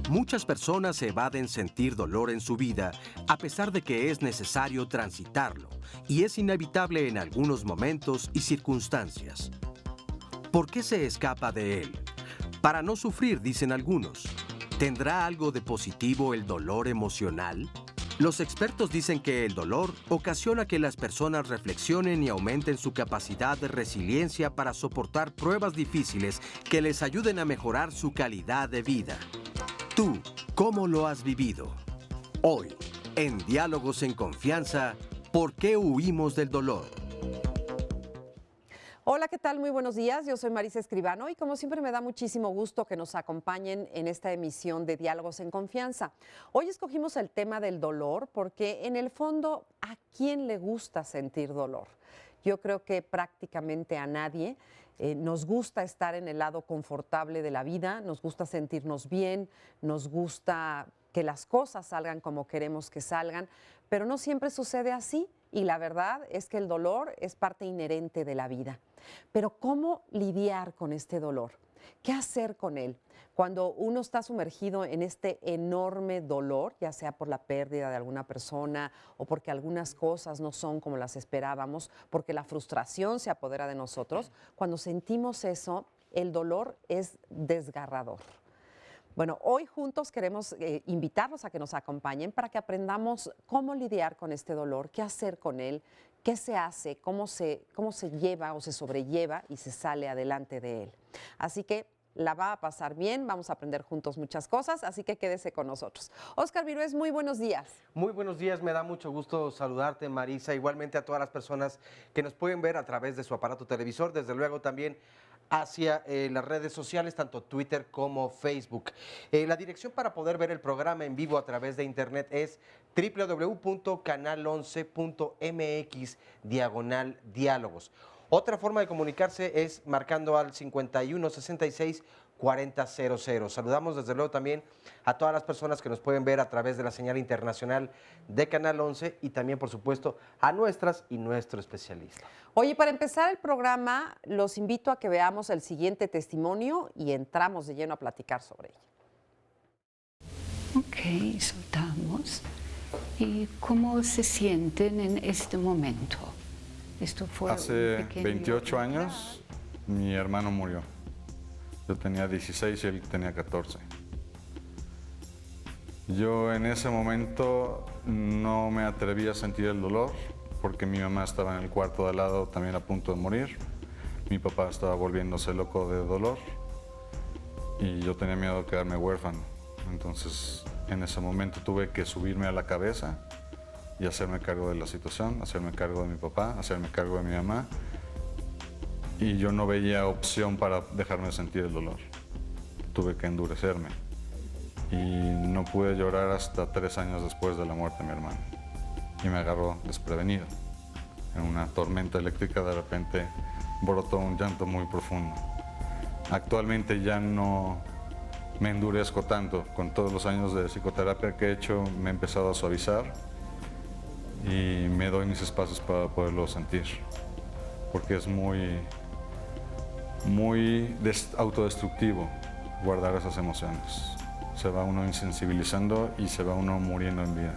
Muchas personas evaden sentir dolor en su vida a pesar de que es necesario transitarlo y es inevitable en algunos momentos y circunstancias. ¿Por qué se escapa de él? Para no sufrir, dicen algunos. ¿Tendrá algo de positivo el dolor emocional? Los expertos dicen que el dolor ocasiona que las personas reflexionen y aumenten su capacidad de resiliencia para soportar pruebas difíciles que les ayuden a mejorar su calidad de vida. ¿Tú, cómo lo has vivido? Hoy, en Diálogos en Confianza, ¿por qué huimos del dolor? Hola, ¿qué tal? Muy buenos días. Yo soy Marisa Escribano y como siempre me da muchísimo gusto que nos acompañen en esta emisión de Diálogos en Confianza. Hoy escogimos el tema del dolor porque en el fondo, ¿a quién le gusta sentir dolor? Yo creo que prácticamente a nadie. Nos gusta estar en el lado confortable de la vida, nos gusta sentirnos bien, nos gusta que las cosas salgan como queremos que salgan, pero no siempre sucede así y la verdad es que el dolor es parte inherente de la vida. Pero ¿cómo lidiar con este dolor? ¿Qué hacer con él? Cuando uno está sumergido en este enorme dolor, ya sea por la pérdida de alguna persona o porque algunas cosas no son como las esperábamos, porque la frustración se apodera de nosotros, cuando sentimos eso, el dolor es desgarrador. Bueno, hoy juntos queremos invitarlos a que nos acompañen para que aprendamos cómo lidiar con este dolor, qué hacer con él, qué se hace, cómo se lleva o se sobrelleva y se sale adelante de él. Así que la va a pasar bien, vamos a aprender juntos muchas cosas, así que quédese con nosotros. Óscar Virués, muy buenos días. Muy buenos días, me da mucho gusto saludarte, Marisa, igualmente a todas las personas que nos pueden ver a través de su aparato televisor, desde luego también hacia las redes sociales, tanto Twitter como Facebook. La dirección para poder ver el programa en vivo a través de internet es www.canal11.mx/diálogos. Otra forma de comunicarse es marcando al 5166-4000. Saludamos desde luego también a todas las personas que nos pueden ver a través de la señal internacional de Canal 11 y también, por supuesto, a nuestras y nuestro especialista. Oye, para empezar el programa, los invito a que veamos el siguiente testimonio y entramos de lleno a platicar sobre ello. Ok, soltamos. ¿Y cómo se sienten en este momento? Esto fue hace 28 años, mi hermano murió. Yo tenía 16 y él tenía 14. Yo en ese momento no me atreví a sentir el dolor porque mi mamá estaba en el cuarto de al lado también a punto de morir. Mi papá estaba volviéndose loco de dolor y yo tenía miedo de quedarme huérfano. Entonces en ese momento tuve que subirme a la cabeza y hacerme cargo de la situación, hacerme cargo de mi papá, hacerme cargo de mi mamá. Y yo no veía opción para dejarme sentir el dolor. Tuve que endurecerme. Y no pude llorar hasta 3 años después de la muerte de mi hermano. Y me agarró desprevenido. En una tormenta eléctrica de repente brotó un llanto muy profundo. Actualmente ya no me endurezco tanto. Con todos los años de psicoterapia que he hecho me he empezado a suavizar y me doy mis espacios para poderlo sentir, porque es muy autodestructivo guardar esas emociones. Se va uno insensibilizando y se va uno muriendo en vida.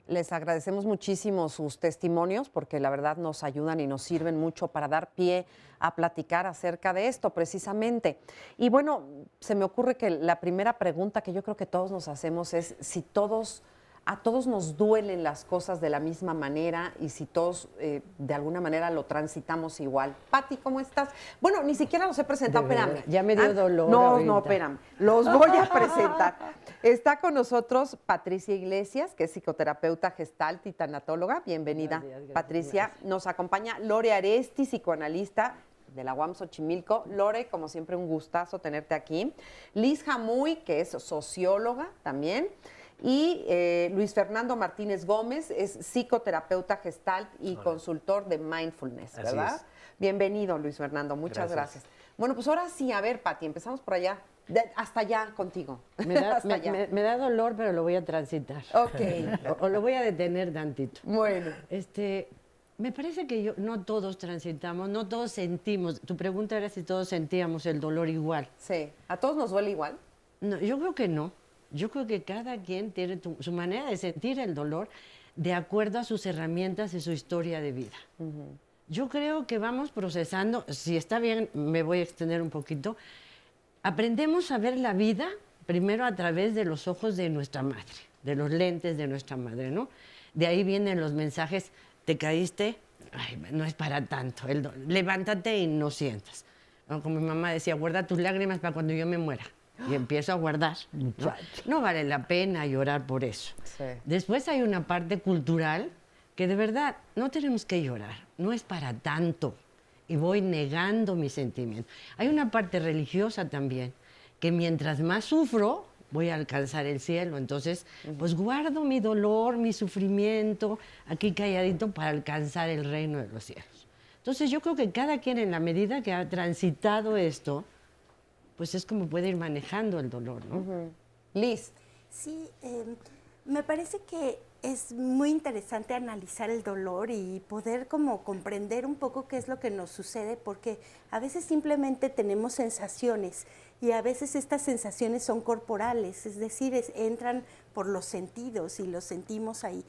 Les agradecemos muchísimo sus testimonios porque la verdad nos ayudan y nos sirven mucho para dar pie a platicar acerca de esto precisamente. Y bueno, se me ocurre que la primera pregunta que yo creo que todos nos hacemos es si a todos nos duelen las cosas de la misma manera y si todos de alguna manera lo transitamos igual. Pati, ¿cómo estás? Bueno, ni siquiera los he presentado, espérame. Ya me dio dolor. No, ahorita. no, espérame. Los voy a presentar. Está con nosotros Patricia Iglesias, que es psicoterapeuta gestalt y tanatóloga. Bienvenida, Gracias, Patricia. gracias. Nos acompaña Lore Aresti, psicoanalista. de la UAM Xochimilco. Lore, como siempre, un gustazo tenerte aquí. Liz Jamuy, que es socióloga también. Y Luis Fernando Martínez Gómez es psicoterapeuta gestalt y consultor de mindfulness, ¿verdad? Así es. Bienvenido, Luis Fernando, muchas gracias. Bueno, pues ahora sí, a ver, Pati, empezamos por allá. Hasta allá contigo. Hasta allá. Me da dolor, pero lo voy a transitar. Ok. O lo voy a detener tantito. Bueno. Me parece que no todos transitamos, no todos sentimos. Tu pregunta era si todos sentíamos el dolor igual. Sí. ¿A todos nos duele igual? No, yo creo que no. Yo creo que cada quien tiene su manera de sentir el dolor de acuerdo a sus herramientas y su historia de vida. Yo creo que vamos procesando, si está bien, me voy a extender un poquito. Aprendemos a ver la vida primero a través de los ojos de nuestra madre, de los lentes de nuestra madre, ¿no? De ahí vienen los mensajes, te caíste, ay, no es para tanto, levántate y no sientas. ¿No? Como mi mamá decía, guarda tus lágrimas para cuando yo me muera. Y empiezo a guardar. No vale la pena llorar por eso. Sí. Después hay una parte cultural que de verdad no tenemos que llorar, no es para tanto. Y voy negando mis sentimientos. Hay una parte religiosa también, que mientras más sufro, voy a alcanzar el cielo. Entonces, pues guardo mi dolor, mi sufrimiento, aquí calladito para alcanzar el reino de los cielos. Entonces, yo creo que cada quien en la medida que ha transitado esto, pues es como puede ir manejando el dolor, ¿no? Liz. Sí, me parece que es muy interesante analizar el dolor y poder como comprender un poco qué es lo que nos sucede, porque a veces simplemente tenemos sensaciones y a veces estas sensaciones son corporales, es decir, entran por los sentidos y los sentimos ahí.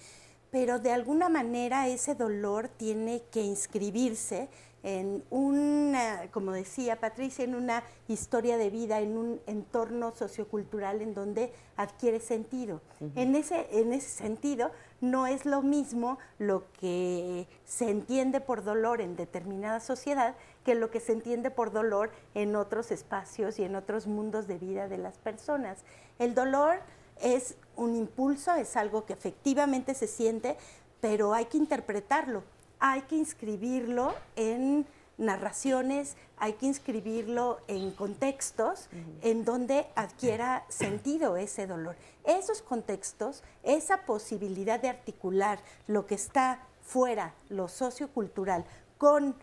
Pero de alguna manera ese dolor tiene que inscribirse en una, como decía Patricia, en una historia de vida, en un entorno sociocultural en donde adquiere sentido. En ese sentido, no es lo mismo lo que se entiende por dolor en determinada sociedad que lo que se entiende por dolor en otros espacios y en otros mundos de vida de las personas. El dolor es un impulso, es algo que efectivamente se siente, pero hay que interpretarlo. Hay que inscribirlo en narraciones, hay que inscribirlo en contextos en donde adquiera sentido ese dolor. Esos contextos, esa posibilidad de articular lo que está fuera, lo sociocultural, con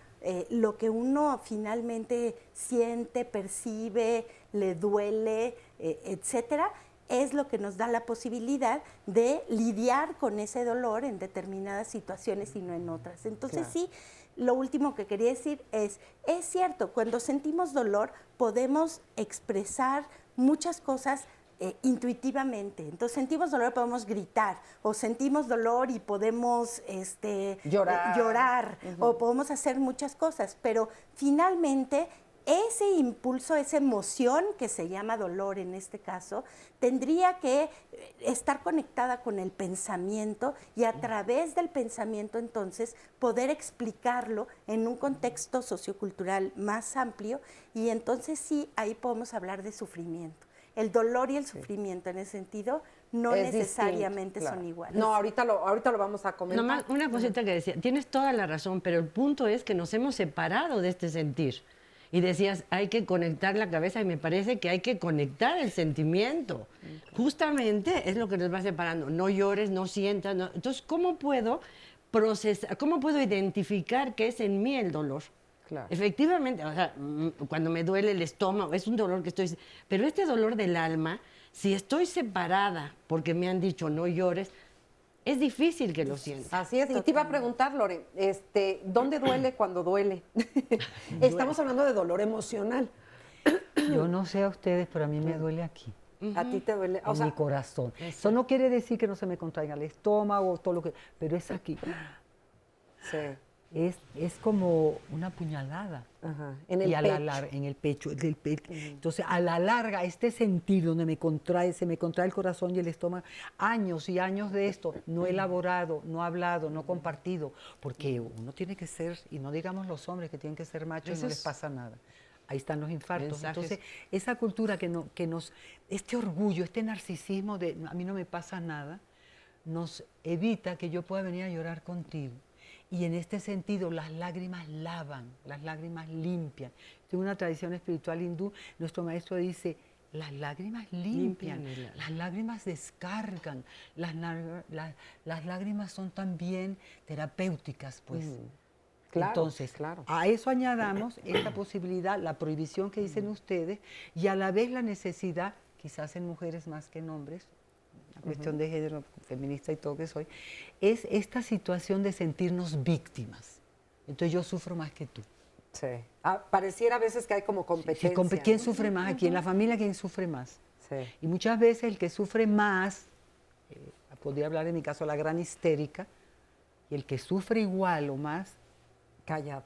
lo que uno finalmente siente, percibe, le duele, etcétera, es lo que nos da la posibilidad de lidiar con ese dolor en determinadas situaciones y no en otras. Entonces sí, lo último que quería decir es cierto, cuando sentimos dolor podemos expresar muchas cosas intuitivamente. Entonces sentimos dolor y podemos gritar, o sentimos dolor y podemos llorar o podemos hacer muchas cosas, pero finalmente ese impulso, esa emoción que se llama dolor en este caso, tendría que estar conectada con el pensamiento y a través del pensamiento entonces poder explicarlo en un contexto sociocultural más amplio y entonces sí, ahí podemos hablar de sufrimiento. El dolor y el sufrimiento en ese sentido no es necesariamente distinto, son iguales. No, ahorita lo vamos a comentar. Nomás una cosita que decía, tienes toda la razón, pero el punto es que nos hemos separado de este sentir. Y decías, hay que conectar la cabeza y me parece que hay que conectar el sentimiento. Justamente es lo que nos va separando. No llores, no sientas. No. Entonces, ¿cómo puedo procesar, cómo puedo identificar qué es en mí el dolor? Claro. Efectivamente, o sea, cuando me duele el estómago, es un dolor que estoy... Pero este dolor del alma, si estoy separada porque me han dicho no llores, es difícil que lo sienta. Así es. Y te iba a preguntar, Lore, ¿dónde duele cuando duele? Estamos hablando de dolor emocional. Yo no sé a ustedes, pero a mí me duele aquí. A ti te duele. En mi corazón. Eso no quiere decir que no se me contraiga el estómago, todo lo que, pero es aquí. Sí. Es como una puñalada. Ajá. En el y pecho. En el pecho. Entonces, a la larga, este sentir donde se me contrae el corazón y el estómago, años y años de esto, no he elaborado, no he hablado, no he compartido, porque uno tiene que ser, y no digamos los hombres que tienen que ser machos y no les pasa nada. Ahí están los infartos. Mensajes. Entonces, esa cultura que nos, este orgullo, este narcisismo de a mí no me pasa nada, nos evita que yo pueda venir a llorar contigo. Y en este sentido, las lágrimas lavan, las lágrimas limpian. En una tradición espiritual hindú, nuestro maestro dice, las lágrimas limpian, las lágrimas descargan, las lágrimas son también terapéuticas, pues. Claro, Entonces, claro. a eso añadamos esta posibilidad, la prohibición que dicen ustedes, y a la vez la necesidad, quizás en mujeres más que en hombres, la cuestión de género, feminista y todo que soy, es esta situación de sentirnos víctimas. Entonces yo sufro más que tú. Sí. Pareciera a veces que hay como competencia. ¿Quién sufre más aquí? En la familia, ¿quién sufre más? Sí. Y muchas veces el que sufre más, podría hablar en mi caso la gran histérica, y el que sufre igual o más, Callado.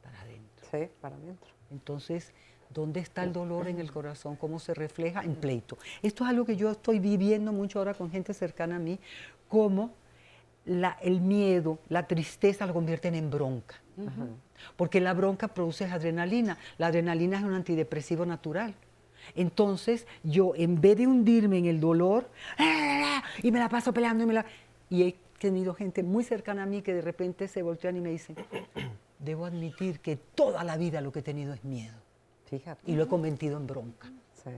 para adentro. Sí, para adentro. Entonces, ¿dónde está el dolor en el corazón? ¿Cómo se refleja? En pleito. Esto es algo que yo estoy viviendo mucho ahora con gente cercana a mí, cómo el miedo, la tristeza lo convierten en bronca. Porque la bronca produce adrenalina. La adrenalina es un antidepresivo natural. Entonces, yo en vez de hundirme en el dolor, y me la paso peleando, y he tenido gente muy cercana a mí que de repente se voltean y me dicen, debo admitir que toda la vida lo que he tenido es miedo. Fíjate. Y lo he convertido en bronca. Sí.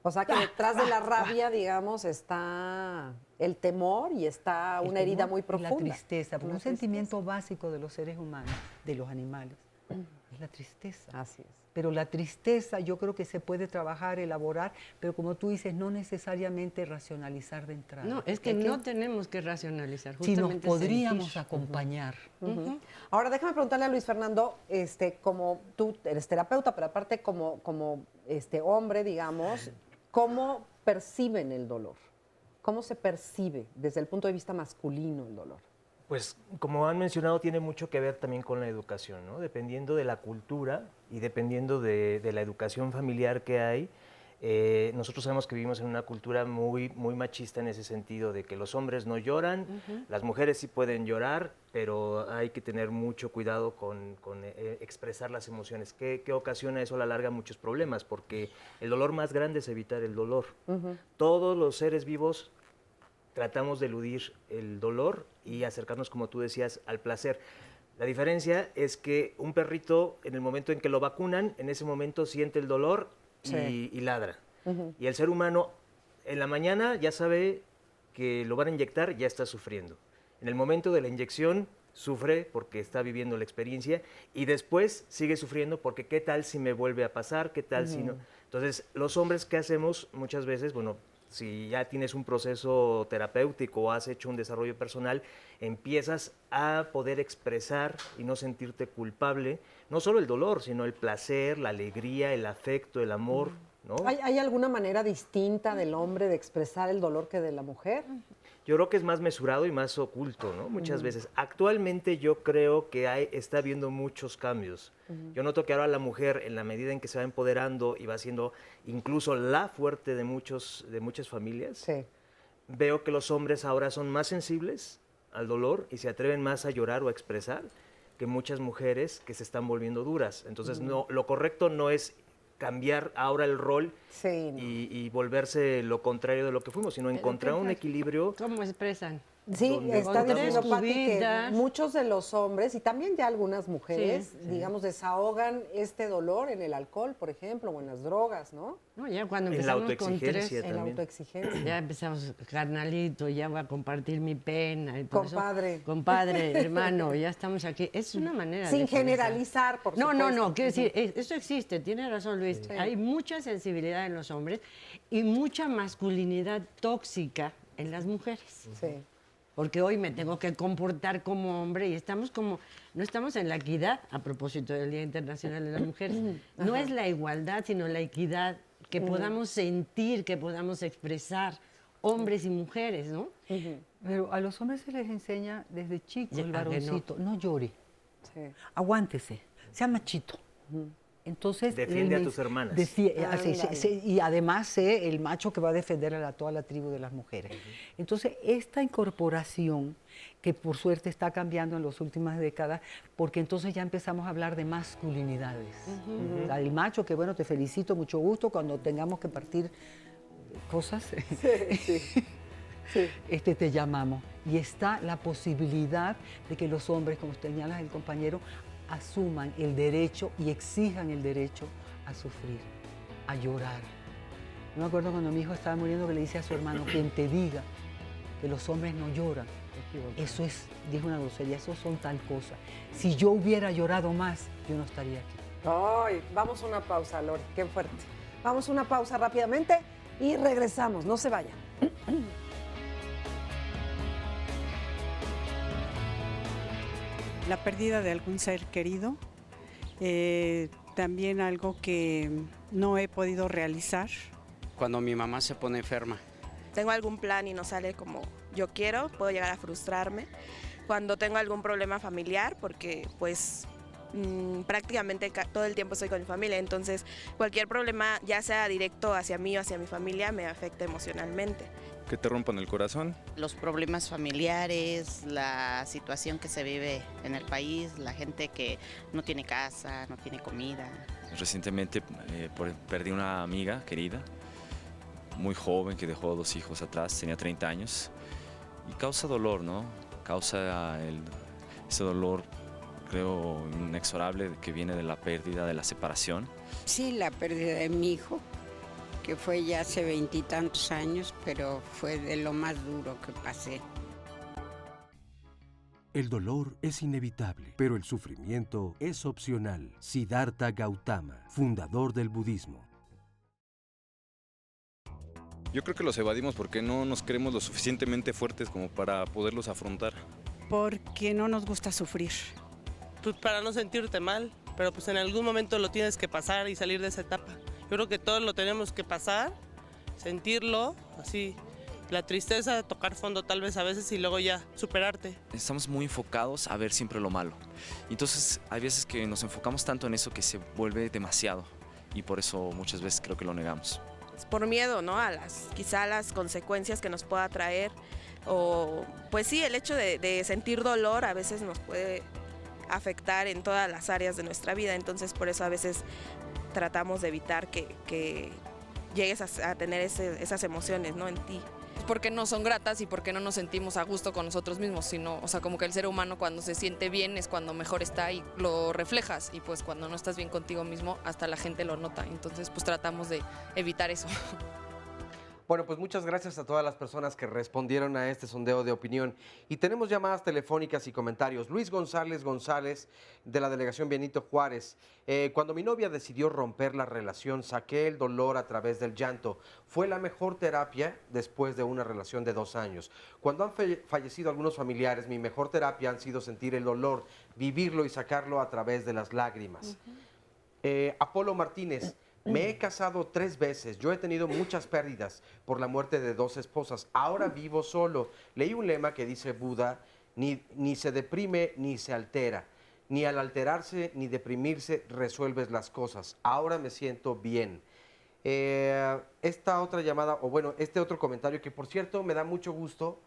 O sea que detrás de la rabia, digamos, está el temor y está una herida muy profunda. La tristeza, porque un sentimiento básico de los seres humanos, de los animales, es la tristeza. Así es. Pero la tristeza yo creo que se puede trabajar, elaborar, pero como tú dices, no necesariamente racionalizar de entrada. No, es que no tenemos que racionalizar, si nos justamente podríamos sentir. acompañar. Ahora déjame preguntarle a Luis Fernando, como tú eres terapeuta, pero aparte como hombre, digamos, ¿cómo perciben el dolor? ¿Cómo se percibe desde el punto de vista masculino el dolor? Pues como han mencionado, tiene mucho que ver también con la educación, ¿no? Dependiendo de la cultura y dependiendo de la educación familiar que hay, nosotros sabemos que vivimos en una cultura muy machista en ese sentido, de que los hombres no lloran, las mujeres sí pueden llorar, pero hay que tener mucho cuidado con expresar las emociones, que ocasiona eso a la larga muchos problemas, porque el dolor más grande es evitar el dolor. Todos los seres vivos tratamos de eludir el dolor y acercarnos, como tú decías, al placer. La diferencia es que un perrito, en el momento en que lo vacunan, en ese momento siente el dolor y ladra. Y el ser humano, en la mañana ya sabe que lo van a inyectar, ya está sufriendo. En el momento de la inyección, sufre porque está viviendo la experiencia y después sigue sufriendo porque qué tal si me vuelve a pasar, qué tal si no. Entonces, los hombres, ¿qué hacemos? Muchas veces, bueno, si ya tienes un proceso terapéutico o has hecho un desarrollo personal, empiezas a poder expresar y no sentirte culpable, no solo el dolor, sino el placer, la alegría, el afecto, el amor, ¿no? ¿Hay alguna manera distinta del hombre de expresar el dolor que de la mujer? Yo creo que es más mesurado y más oculto, ¿no? Muchas veces. Actualmente yo creo que está habiendo muchos cambios. Yo noto que ahora la mujer, en la medida en que se va empoderando y va siendo incluso la fuerte de muchas familias, veo que los hombres ahora son más sensibles al dolor y se atreven más a llorar o a expresar que muchas mujeres que se están volviendo duras. Entonces, lo correcto no es cambiar ahora el rol y volverse lo contrario de lo que fuimos, sino encontrar un equilibrio. ¿Cómo expresan? Sí, está diciendo Pati que vidas. muchos de los hombres y también ya algunas mujeres, digamos, desahogan este dolor en el alcohol, por ejemplo, o en las drogas, ¿no? No, ya cuando En la empezamos con tres, autoexigencia En la también. autoexigencia. ya empezamos, carnalito, ya voy a compartir mi pena. Y todo eso. Compadre. Compadre, hermano, ya estamos aquí. Es una manera Sin de expresar. generalizar, por No, supuesto. no, quiero decir, eso existe, tiene razón Luis. Sí. Hay mucha sensibilidad en los hombres y mucha masculinidad tóxica en las mujeres. Sí. Porque hoy me tengo que comportar como hombre y no estamos en la equidad, a propósito del Día Internacional de las Mujeres. No es la igualdad, sino la equidad, que podamos sentir, que podamos expresar, hombres y mujeres, ¿no? Pero a los hombres se les enseña desde chicos, Ya, el ¿a que varoncito, no llore, Sí. aguántese, sea machito. Entonces, Defiende él a tus hermanas. Y además sé el macho que va a defender a toda la tribu de las mujeres. Entonces, esta incorporación, que por suerte está cambiando en las últimas décadas, porque entonces ya empezamos a hablar de masculinidades. O sea, el macho, que bueno, te felicito, mucho gusto, cuando tengamos que partir cosas. Sí. te llamamos. Y está la posibilidad de que los hombres, como señala el compañero, asuman el derecho y exijan el derecho a sufrir, a llorar. Yo me acuerdo cuando mi hijo estaba muriendo que le dice a su hermano, quien te diga que los hombres no lloran, eso es, dijo una grosería, eso son tal cosa. Si yo hubiera llorado más, yo no estaría aquí. Ay, vamos a una pausa, Lore, qué fuerte. Vamos a una pausa rápidamente y regresamos, no se vayan. La pérdida de algún ser querido, también algo que no he podido realizar. Cuando mi mamá se pone enferma. Tengo algún plan y no sale como yo quiero, puedo llegar a frustrarme. Cuando tengo algún problema familiar, porque pues prácticamente todo el tiempo estoy con mi familia, entonces cualquier problema, ya sea directo hacia mí o hacia mi familia, me afecta emocionalmente. Que te rompan el corazón. Los problemas familiares, la situación que se vive en el país, la gente que no tiene casa, no tiene comida. Recientemente perdí una amiga querida, muy joven, que dejó 2 hijos atrás, tenía 30 años, y causa dolor, ¿no? Causa ese dolor, creo, inexorable que viene de la pérdida, de la separación. Sí, la pérdida de mi hijo, que fue ya hace 20 y tantos años, pero fue de lo más duro que pasé. El dolor es inevitable, pero el sufrimiento es opcional. Siddhartha Gautama, fundador del budismo. Yo creo que los evadimos porque no nos creemos lo suficientemente fuertes como para poderlos afrontar. Porque no nos gusta sufrir. Pues para no sentirte mal, pero pues en algún momento lo tienes que pasar y salir de esa etapa. Yo creo que todos lo tenemos que pasar, sentirlo, así, la tristeza, tocar fondo tal vez a veces y luego ya superarte. Estamos muy enfocados a ver siempre lo malo. Entonces hay veces que nos enfocamos tanto en eso que se vuelve demasiado y por eso muchas veces creo que lo negamos. Es por miedo, ¿no? Quizá las consecuencias que nos pueda traer, o pues sí, el hecho de sentir dolor a veces nos puede afectar en todas las áreas de nuestra vida, entonces por eso a veces tratamos de evitar que llegues a tener esas emociones, ¿no? En ti. Porque no son gratas y porque no nos sentimos a gusto con nosotros mismos, sino, o sea, como que el ser humano cuando se siente bien es cuando mejor está y lo reflejas, y pues cuando no estás bien contigo mismo, hasta la gente lo nota, entonces pues tratamos de evitar eso. Bueno, pues muchas gracias a todas las personas que respondieron a este sondeo de opinión. Y tenemos llamadas telefónicas y comentarios. Luis González, de la Delegación Benito Juárez. Cuando mi novia decidió romper la relación, saqué el dolor a través del llanto. Fue la mejor terapia después de una relación de 2 años. Cuando han fallecido algunos familiares, mi mejor terapia han sido sentir el dolor, vivirlo y sacarlo a través de las lágrimas. Apolo Martínez. Me he casado 3 veces, yo he tenido muchas pérdidas por la muerte de 2 esposas, ahora vivo solo. Leí un lema que dice Buda, ni se deprime ni se altera, ni al alterarse ni deprimirse resuelves las cosas, ahora me siento bien. Esta otra llamada, o bueno, este otro comentario que por cierto me da mucho gusto,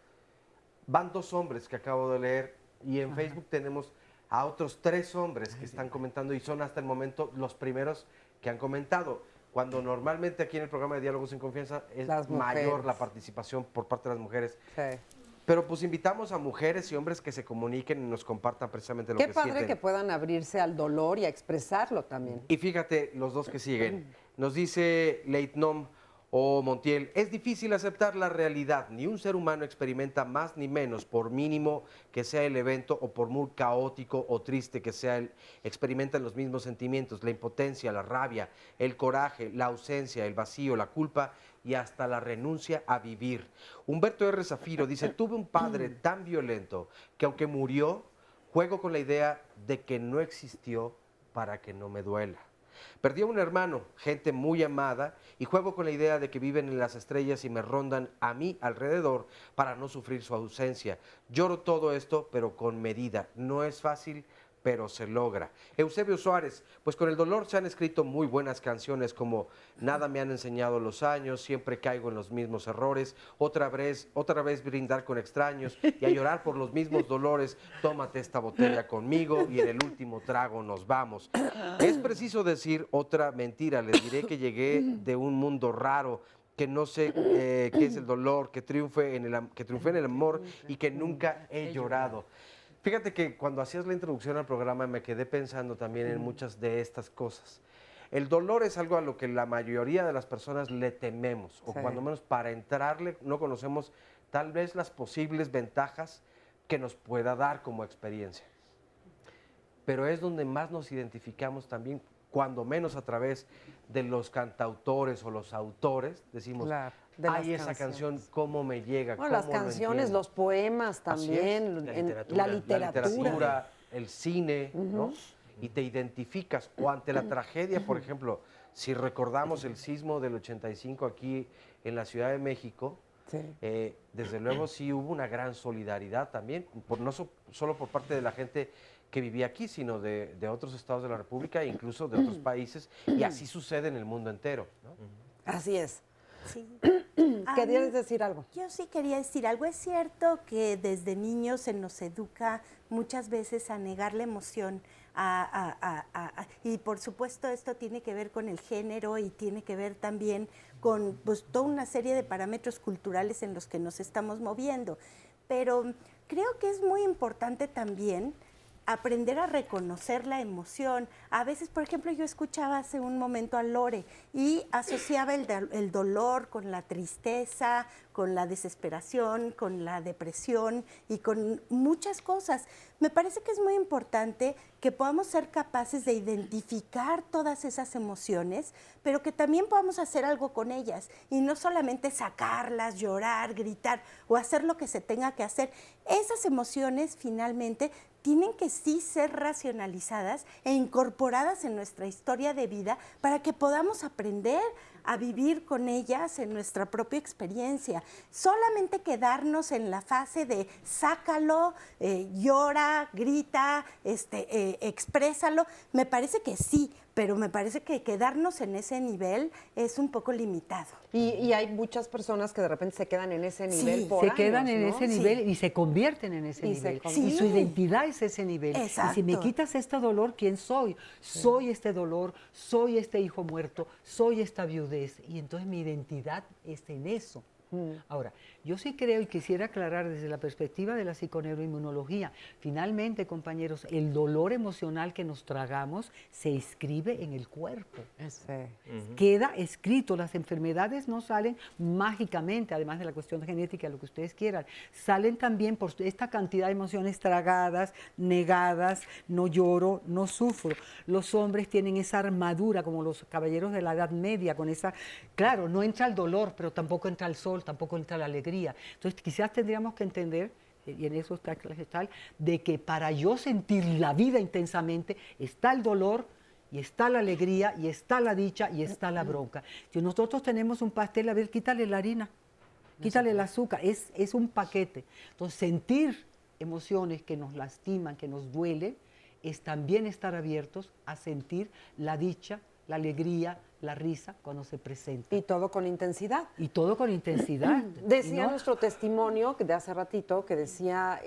van 2 hombres que acabo de leer y en Facebook tenemos a otros 3 hombres que están comentando y son hasta el momento los primeros que han comentado, cuando normalmente aquí en el programa de Diálogos en Confianza es mayor la participación por parte de las mujeres. Sí. Pero pues invitamos a mujeres y hombres que se comuniquen y nos compartan precisamente lo que sienten. Qué padre que puedan abrirse al dolor y a expresarlo también. Y fíjate, los 2 que siguen. Nos dice Leitnom o Montiel, es difícil aceptar la realidad. Ni un ser humano experimenta más ni menos, por mínimo que sea el evento o por muy caótico o triste que sea, experimentan los mismos sentimientos, la impotencia, la rabia, el coraje, la ausencia, el vacío, la culpa y hasta la renuncia a vivir. Humberto R. Zafiro dice, tuve un padre tan violento que aunque murió, juego con la idea de que no existió para que no me duela. Perdí a un hermano, gente muy amada, y juego con la idea de que viven en las estrellas y me rondan a mí alrededor para no sufrir su ausencia. Lloro todo esto, pero con medida. No es fácil, pero se logra. Eusebio Suárez, pues con el dolor se han escrito muy buenas canciones como Nada me han enseñado los años, Siempre caigo en los mismos errores, otra vez brindar con extraños y a llorar por los mismos dolores, tómate esta botella conmigo y en el último trago nos vamos. Es preciso decir otra mentira, les diré que llegué de un mundo raro, que no sé qué es el dolor, que triunfe en el amor y que nunca he llorado. Fíjate que cuando hacías la introducción al programa me quedé pensando también en muchas de estas cosas. El dolor es algo a lo que la mayoría de las personas le tememos, o cuando menos para entrarle no conocemos tal vez las posibles ventajas que nos pueda dar como experiencia. Pero es donde más nos identificamos también, cuando menos a través de los cantautores o los autores, decimos, Claro, ay, esa canción, cómo me llega, Bueno, las cómo lo canciones, entiendo". los poemas Así es, también, la literatura. el cine, ¿no? Y te identificas, o ante la tragedia, por ejemplo, si recordamos el sismo del 85 aquí en la Ciudad de México, desde luego sí hubo una gran solidaridad también, no solo por parte de la gente que vivía aquí, sino de otros estados de la República e incluso de otros países, y así sucede en el mundo entero, ¿no? Así es. Sí. ¿Querías decir algo? Yo sí quería decir algo. Es cierto que desde niños se nos educa muchas veces a negar la emoción, y por supuesto esto tiene que ver con el género y tiene que ver también con pues, toda una serie de parámetros culturales en los que nos estamos moviendo. Pero creo que es muy importante también aprender a reconocer la emoción. A veces, por ejemplo, yo escuchaba hace un momento a Lore y asociaba el dolor con la tristeza, con la desesperación, con la depresión y con muchas cosas. Me parece que es muy importante que podamos ser capaces de identificar todas esas emociones, pero que también podamos hacer algo con ellas y no solamente sacarlas, llorar, gritar o hacer lo que se tenga que hacer. Esas emociones finalmente tienen que sí ser racionalizadas e incorporadas en nuestra historia de vida para que podamos aprender a vivir con ellas en nuestra propia experiencia. Solamente quedarnos en la fase de sácalo, llora, grita, exprésalo, me parece que sí, pero me parece que quedarnos en ese nivel es un poco limitado. Y hay muchas personas que de repente se quedan en ese nivel por años, quedan en ¿no? ese nivel y se convierten en ese nivel. Y su identidad es ese nivel. Exacto. Y si me quitas este dolor, ¿quién soy? Soy este dolor, soy este hijo muerto, soy esta viudez. Y entonces mi identidad es en eso. Ahora, yo sí creo y quisiera aclarar desde la perspectiva de la psiconeuroinmunología, finalmente, compañeros, el dolor emocional que nos tragamos se inscribe en el cuerpo. Queda escrito, las enfermedades no salen mágicamente, además de la cuestión genética, lo que ustedes quieran, salen también por esta cantidad de emociones tragadas, negadas, no lloro, no sufro. Los hombres tienen esa armadura, como los caballeros de la Edad Media, con esa, claro, no entra el dolor, pero tampoco entra el sol, tampoco entra la alegría. Entonces quizás tendríamos que entender, y en eso está gestal, de que para yo sentir la vida intensamente está el dolor, y está la alegría, y está la dicha, y está la bronca. Si nosotros tenemos un pastel, a ver, quítale la harina, quítale el azúcar, es un paquete. Entonces sentir emociones que nos lastiman, que nos duelen, es también estar abiertos a sentir la dicha, la alegría, la risa cuando se presenta. Y todo con intensidad. Y todo con intensidad. Decía ¿no? nuestro testimonio de hace ratito, que decía,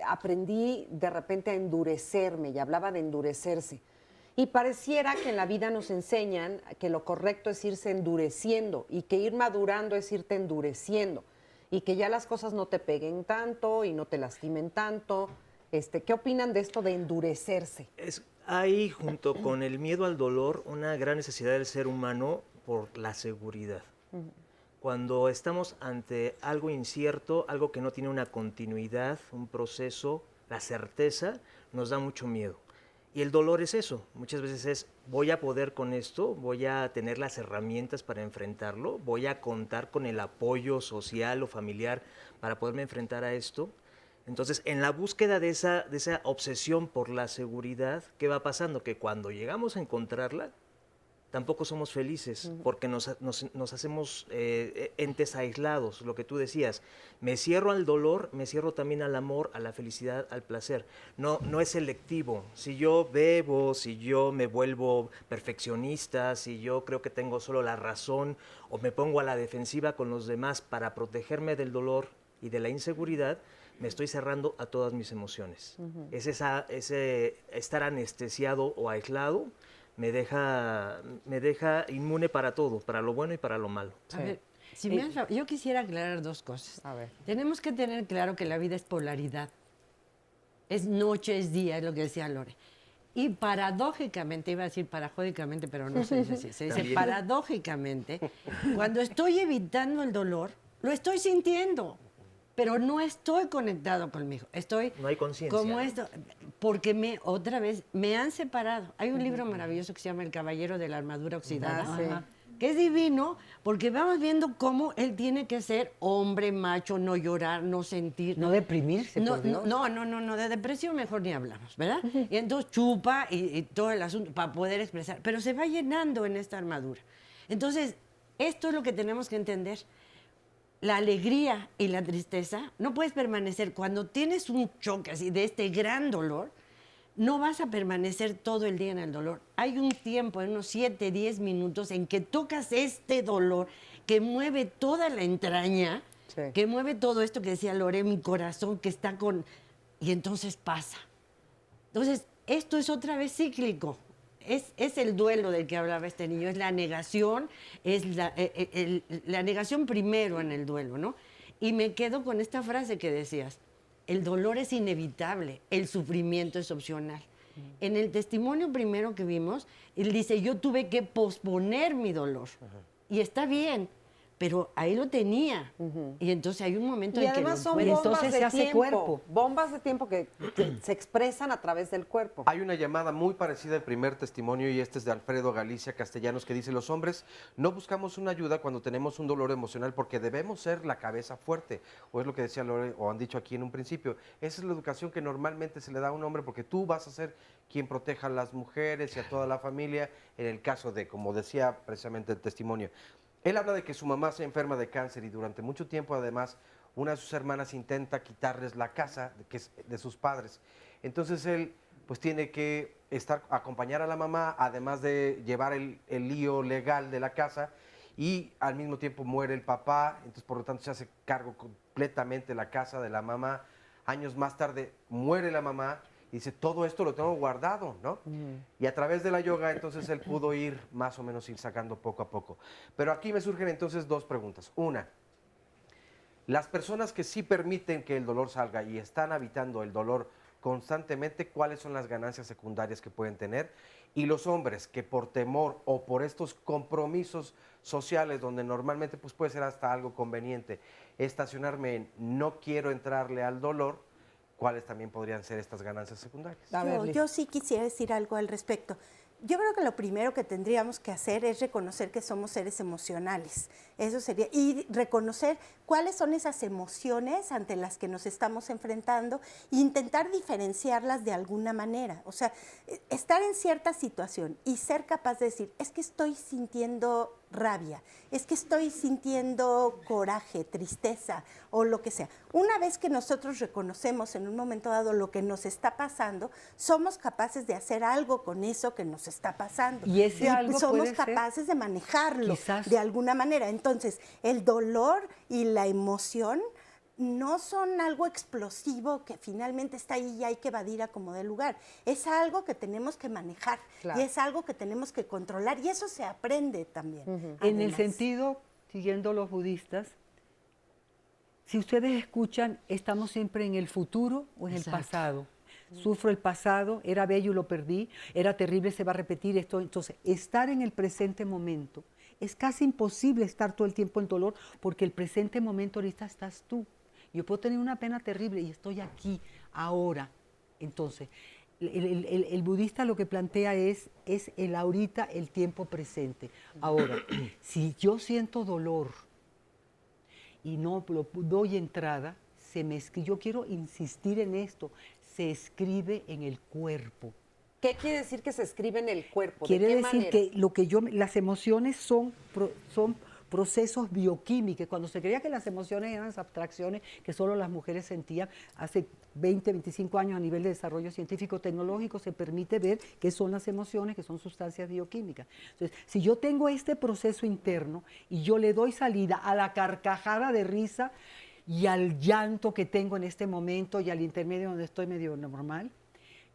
aprendí de repente a endurecerme, y hablaba de endurecerse. Y pareciera que en la vida nos enseñan que lo correcto es irse endureciendo y que ir madurando es irte endureciendo y que ya las cosas no te peguen tanto y no te lastimen tanto. ¿Qué opinan de esto de endurecerse? Hay, junto con el miedo al dolor, una gran necesidad del ser humano por la seguridad. Cuando estamos ante algo incierto, algo que no tiene una continuidad, un proceso, la certeza nos da mucho miedo. Y el dolor es eso. Muchas veces es, voy a poder con esto, voy a tener las herramientas para enfrentarlo, voy a contar con el apoyo social o familiar para poderme enfrentar a esto. Entonces, en la búsqueda de esa obsesión por la seguridad, ¿qué va pasando? Que cuando llegamos a encontrarla, tampoco somos felices, porque nos hacemos entes aislados, lo que tú decías. Me cierro al dolor, me cierro también al amor, a la felicidad, al placer. No es selectivo. Si yo bebo, si yo me vuelvo perfeccionista, si yo creo que tengo solo la razón, o me pongo a la defensiva con los demás para protegerme del dolor y de la inseguridad, me estoy cerrando a todas mis emociones. Es ese estar anestesiado o aislado me deja inmune para todo, para lo bueno y para lo malo. A ver, Yo quisiera aclarar dos cosas. A ver. Tenemos que tener claro que la vida es polaridad. Es noche, es día, es lo que decía Lore. Y paradójicamente, iba a decir parajódicamente, pero no se dice así, se dice También. paradójicamente, cuando estoy evitando el dolor, lo estoy sintiendo, pero no estoy conectado conmigo. Estoy No hay conciencia. como esto, porque otra vez me han separado. Hay un libro maravilloso que se llama El Caballero de la Armadura Oxidada, Ah, sí. que es divino, porque vamos viendo cómo él tiene que ser hombre, macho, no llorar, no sentir. No deprimirse, No, por Dios. no, de depresión mejor ni hablamos, ¿verdad? Y entonces chupa y todo el asunto para poder expresar, pero se va llenando en esta armadura. Entonces, esto es lo que tenemos que entender. La alegría y la tristeza no puedes permanecer. Cuando tienes un choque así de este gran dolor, no vas a permanecer todo el día en el dolor. Hay un tiempo, en unos 7, 10 minutos, en que tocas este dolor que mueve toda la entraña, Sí. que mueve todo esto que decía Lore, mi corazón que está con... Y entonces pasa. Entonces, esto es otra vez cíclico. Es el duelo del que hablaba este niño, es la negación, es la negación primero en el duelo, ¿no? Y me quedo con esta frase que decías, el dolor es inevitable, el sufrimiento es opcional. En el testimonio primero que vimos, él dice, yo tuve que posponer mi dolor. Y está bien, pero ahí lo tenía. Y entonces hay un momento Y en que además lo son puedes- bombas entonces de se hace tiempo, cuerpo. bombas de tiempo que se expresan a través del cuerpo. Hay una llamada muy parecida al primer testimonio y este es de Alfredo Galicia Castellanos que dice, los hombres no buscamos una ayuda cuando tenemos un dolor emocional porque debemos ser la cabeza fuerte. O es lo que decía Lore, o han dicho aquí en un principio. Esa es la educación que normalmente se le da a un hombre porque tú vas a ser quien proteja a las mujeres y a toda la familia en el caso de, como decía precisamente el testimonio. Él habla de que su mamá se enferma de cáncer y durante mucho tiempo además una de sus hermanas intenta quitarles la casa que es de sus padres. Entonces él pues tiene que acompañar a la mamá, además de llevar el lío legal de la casa y al mismo tiempo muere el papá, entonces por lo tanto se hace cargo completamente la casa de la mamá. Años más tarde muere la mamá y dice, todo esto lo tengo guardado, ¿no? Y a través de la yoga, entonces, él pudo ir más o menos ir sacando poco a poco. Pero aquí me surgen entonces dos preguntas. Una, las personas que sí permiten que el dolor salga y están habitando el dolor constantemente, ¿cuáles son las ganancias secundarias que pueden tener? Y los hombres que por temor o por estos compromisos sociales, donde normalmente pues, puede ser hasta algo conveniente, estacionarme en no quiero entrarle al dolor, ¿cuáles también podrían ser estas ganancias secundarias? Yo sí quisiera decir algo al respecto. Yo creo que lo primero que tendríamos que hacer es reconocer que somos seres emocionales. Eso sería, y reconocer cuáles son esas emociones ante las que nos estamos enfrentando e intentar diferenciarlas de alguna manera. O sea, estar en cierta situación y ser capaz de decir, es que estoy sintiendo rabia, es que estoy sintiendo coraje, tristeza o lo que sea. Una vez que nosotros reconocemos en un momento dado lo que nos está pasando, somos capaces de hacer algo con eso que nos está pasando. Y ese algo somos puede ser, capaces de manejarlo quizás, de alguna manera. Entonces, el dolor y la emoción no son algo explosivo que finalmente está ahí y hay que evadir a como de lugar. Es algo que tenemos que manejar y es algo que tenemos que controlar y eso se aprende también. En el además. sentido, siguiendo los budistas, si ustedes escuchan, estamos siempre en el futuro o en Exacto. el pasado. Sufro el pasado, era bello y lo perdí, era terrible, se va a repetir esto. Entonces, estar en el presente momento, es casi imposible estar todo el tiempo en dolor porque el presente momento ahorita estás tú. Yo puedo tener una pena terrible y estoy aquí, ahora. Entonces, el budista lo que plantea es el ahorita, el tiempo presente. Ahora, si yo siento dolor y no lo doy entrada, yo quiero insistir en esto, se escribe en el cuerpo. ¿Qué quiere decir que se escribe en el cuerpo? Quiere ¿De qué decir manera? que las emociones son procesos bioquímicos. Cuando se creía que las emociones eran abstracciones que solo las mujeres sentían, hace 20, 25 años a nivel de desarrollo científico-tecnológico se permite ver qué son las emociones, que son sustancias bioquímicas. Entonces, si yo tengo este proceso interno y yo le doy salida a la carcajada de risa y al llanto que tengo en este momento y al intermedio donde estoy medio normal,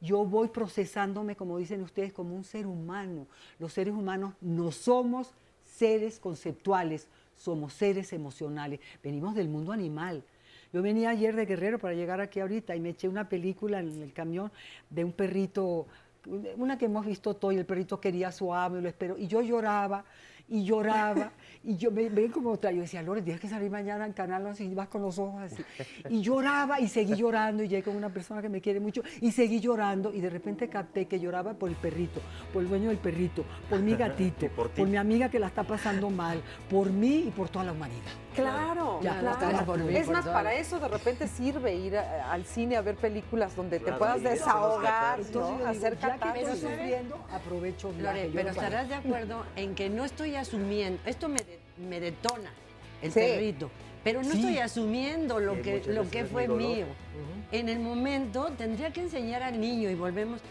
yo voy procesándome, como dicen ustedes, como un ser humano. Los seres humanos no somos seres conceptuales, somos seres emocionales, venimos del mundo animal. Yo venía ayer de Guerrero para llegar aquí ahorita y me eché una película en el camión de un perrito, una que hemos visto todo, y el perrito quería a su amo y lo esperó, y yo lloraba, y yo me ven como otra, yo decía, Lore, tienes que salir mañana en Canal 11 y vas con los ojos así, y lloraba y seguí llorando, y llegué con una persona que me quiere mucho, y seguí llorando, y de repente capté que lloraba por el perrito, por el dueño del perrito, por mi gatito, por mi amiga que la está pasando mal, por mí y por toda la humanidad. Claro, Ya, claro. por mí, Es por más, toda para la- eso de repente sirve ir al cine a ver películas donde te Claro, puedas y eso desahogar, nos ¿no? Entonces yo digo, Hacer ya que catarsis. estoy sufriendo, aprovecho el Lore, viaje. pero Yo no estarás paro. de acuerdo en que no estoy asumiendo, esto me detona el Sí. perrito, pero no Sí. estoy asumiendo Sí, lo que muchas veces es fue muy dolor. mío. En el momento tendría que enseñar al niño y volvemos.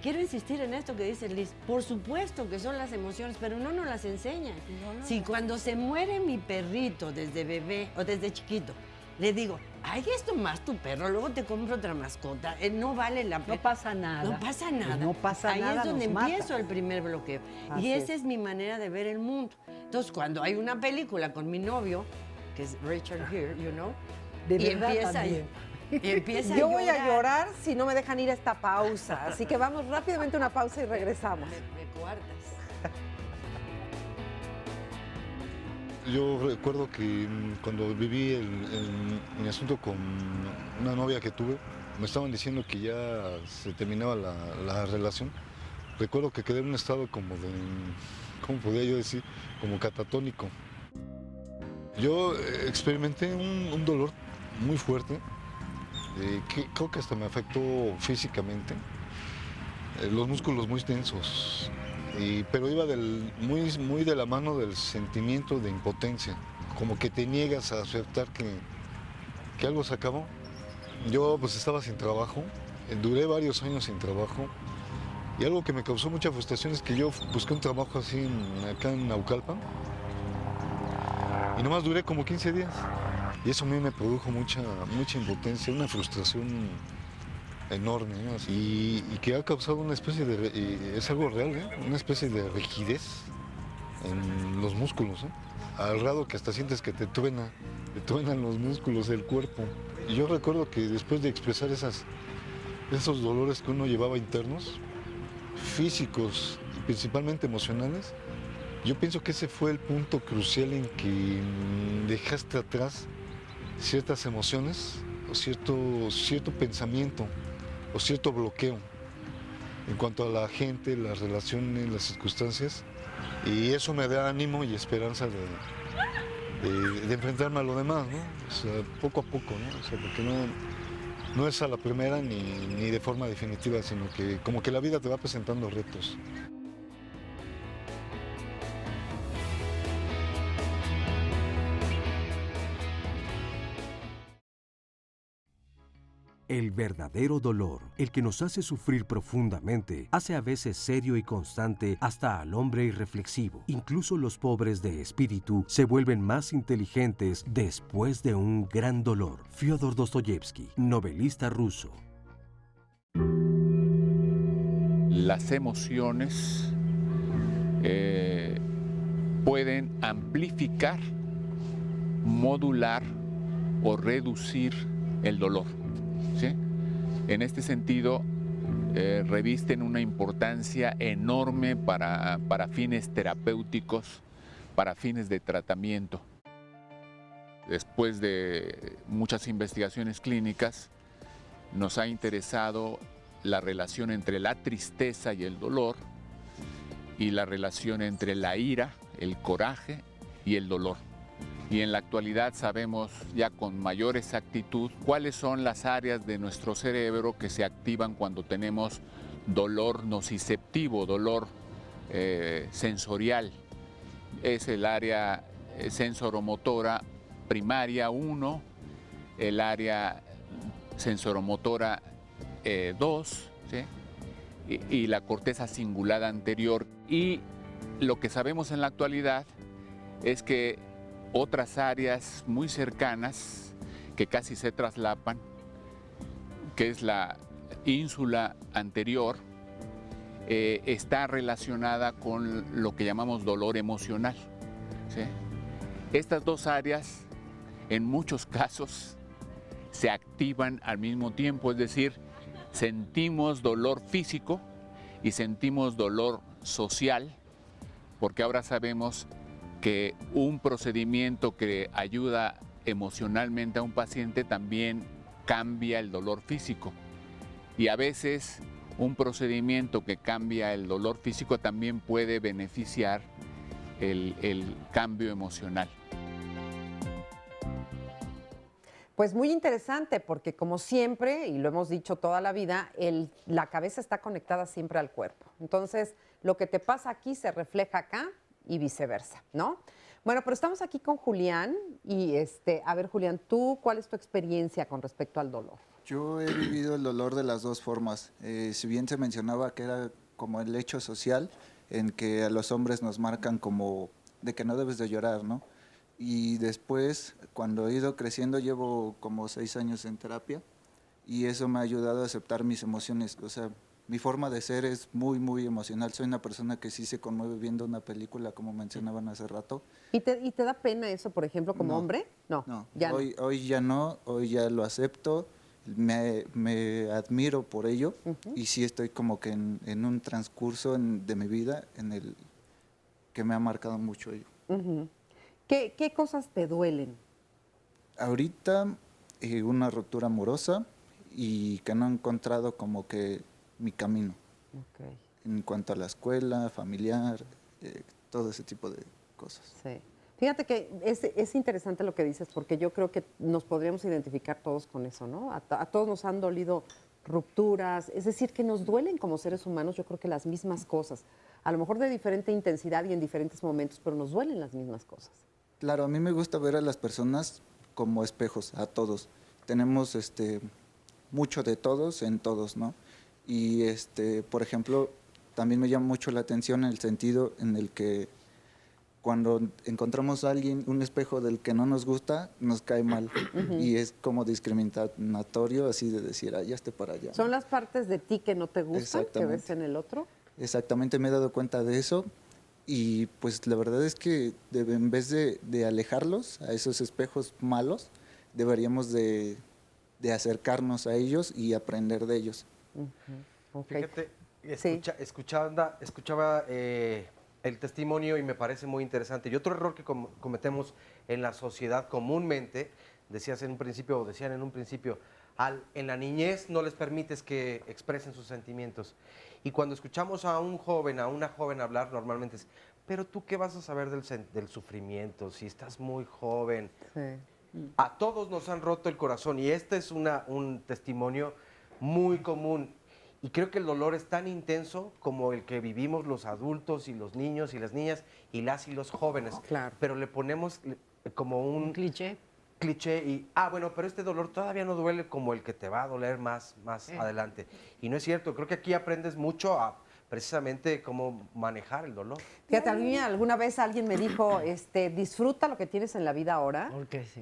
Quiero insistir en esto que dice Liz. Por supuesto que son las emociones, pero no nos las enseñan. Si cuando se muere mi perrito desde bebé o desde chiquito, le digo, ay, esto más tu perro, luego te compro otra mascota, no vale la pena. No pasa nada. No pasa Pues nada. no pasa Ahí nada, es donde nos mata. empiezo el primer bloqueo. Así Y esa es. es mi manera de ver el mundo. Entonces, cuando hay una película con mi novio, que es Richard Gere, you know, De y verdad empieza, también. y empieza Yo voy a llorar si no me dejan ir a esta pausa. Así que vamos rápidamente a una pausa y regresamos. Me coartas. Yo recuerdo que cuando viví mi asunto con una novia que tuve, me estaban diciendo que ya se terminaba la relación. Recuerdo que quedé en un estado como de, ¿cómo podría yo decir? Como catatónico. Yo experimenté un dolor muy fuerte, que creo que hasta me afectó físicamente. Los músculos muy tensos, pero iba muy de la mano del sentimiento de impotencia, como que te niegas a aceptar que algo se acabó. Yo pues estaba sin trabajo, duré varios años sin trabajo, y algo que me causó mucha frustración es que yo busqué un trabajo así acá en Naucalpan, y nomás duré como 15 días, y eso a mí me produjo mucha impotencia, una frustración enorme, ¿no? y que ha causado una especie de, es algo real, una especie de rigidez en los músculos, al grado que hasta sientes que te truenan los músculos del cuerpo. Y yo recuerdo que después de expresar esos dolores que uno llevaba internos, físicos y principalmente emocionales, yo pienso que ese fue el punto crucial en que dejaste atrás ciertas emociones o cierto pensamiento o cierto bloqueo en cuanto a la gente, las relaciones, las circunstancias, y eso me da ánimo y esperanza de enfrentarme a lo demás, ¿no? O sea, poco a poco, ¿no? O sea, porque no es a la primera ni de forma definitiva, sino que como que la vida te va presentando retos. El verdadero dolor, el que nos hace sufrir profundamente, hace a veces serio y constante hasta al hombre irreflexivo. Incluso los pobres de espíritu se vuelven más inteligentes después de un gran dolor. Fyodor Dostoyevsky, novelista ruso. Las emociones pueden amplificar, modular o reducir el dolor. ¿Sí? En este sentido, revisten una importancia enorme para fines terapéuticos, para fines de tratamiento. Después de muchas investigaciones clínicas, nos ha interesado la relación entre la tristeza y el dolor y la relación entre la ira, el coraje y el dolor. Y en la actualidad sabemos ya con mayor exactitud cuáles son las áreas de nuestro cerebro que se activan cuando tenemos dolor nociceptivo, dolor sensorial. Es el área sensoromotora primaria 1, el área sensoromotora 2, ¿sí? y la corteza cingulada anterior. Y lo que sabemos en la actualidad es que otras áreas muy cercanas que casi se traslapan, que es la ínsula anterior, está relacionada con lo que llamamos dolor emocional, ¿sí? Estas dos áreas, en muchos casos, se activan al mismo tiempo, es decir, sentimos dolor físico y sentimos dolor social, porque ahora sabemos que un procedimiento que ayuda emocionalmente a un paciente también cambia el dolor físico. Y a veces un procedimiento que cambia el dolor físico también puede beneficiar el cambio emocional. Pues muy interesante, porque como siempre, y lo hemos dicho toda la vida, la cabeza está conectada siempre al cuerpo. Entonces, lo que te pasa aquí se refleja acá y viceversa, ¿no? Bueno, pero estamos aquí con Julián y, a ver, Julián, ¿tú cuál es tu experiencia con respecto al dolor? Yo he vivido el dolor de las dos formas. Si bien se mencionaba que era como el hecho social, en que a los hombres nos marcan como de que no debes de llorar, ¿no? Y después, cuando he ido creciendo, llevo como 6 años en terapia y eso me ha ayudado a aceptar mis emociones. O sea, mi forma de ser es muy, muy emocional. Soy una persona que sí se conmueve viendo una película, como mencionaban hace rato. ¿Y te da pena eso, por ejemplo, como hombre? No, ya no. Hoy ya no, hoy ya lo acepto, me admiro por ello y sí estoy como que en un transcurso de mi vida en el que me ha marcado mucho ello. ¿Qué cosas te duelen? Ahorita una ruptura amorosa y que no he encontrado como que mi camino. En cuanto a la escuela, familiar, todo ese tipo de cosas. Sí. Fíjate que es interesante lo que dices, porque yo creo que nos podríamos identificar todos con eso, ¿no? A todos nos han dolido rupturas, es decir, que nos duelen como seres humanos, yo creo que las mismas cosas. A lo mejor de diferente intensidad y en diferentes momentos, pero nos duelen las mismas cosas. Claro, a mí me gusta ver a las personas como espejos, a todos. Tenemos mucho de todos en todos, ¿no? Y por ejemplo, también me llama mucho la atención el sentido en el que cuando encontramos a alguien, un espejo del que no nos gusta, nos cae mal. Y es como discriminatorio, así de decir, ya esté para allá. ¿Son las partes de ti que no te gustan, que ves en el otro? Exactamente, me he dado cuenta de eso. Y pues la verdad es que en vez de alejarlos a esos espejos malos, deberíamos de acercarnos a ellos y aprender de ellos. Fíjate, escuchaba el testimonio y me parece muy interesante. Y otro error que cometemos en la sociedad comúnmente, decían en un principio, en la niñez no les permites que expresen sus sentimientos. Y cuando escuchamos a un joven, a una joven hablar, normalmente es, pero tú qué vas a saber del sufrimiento si estás muy joven. Sí. A todos nos han roto el corazón y este es un testimonio muy común. Y creo que el dolor es tan intenso como el que vivimos los adultos y los niños y las niñas y los jóvenes. Claro. Pero le ponemos como un cliché y, bueno, pero este dolor todavía no duele como el que te va a doler más adelante. Y no es cierto, creo que aquí aprendes mucho a precisamente cómo manejar el dolor. Fíjate, a mí alguna vez alguien me dijo, disfruta lo que tienes en la vida ahora,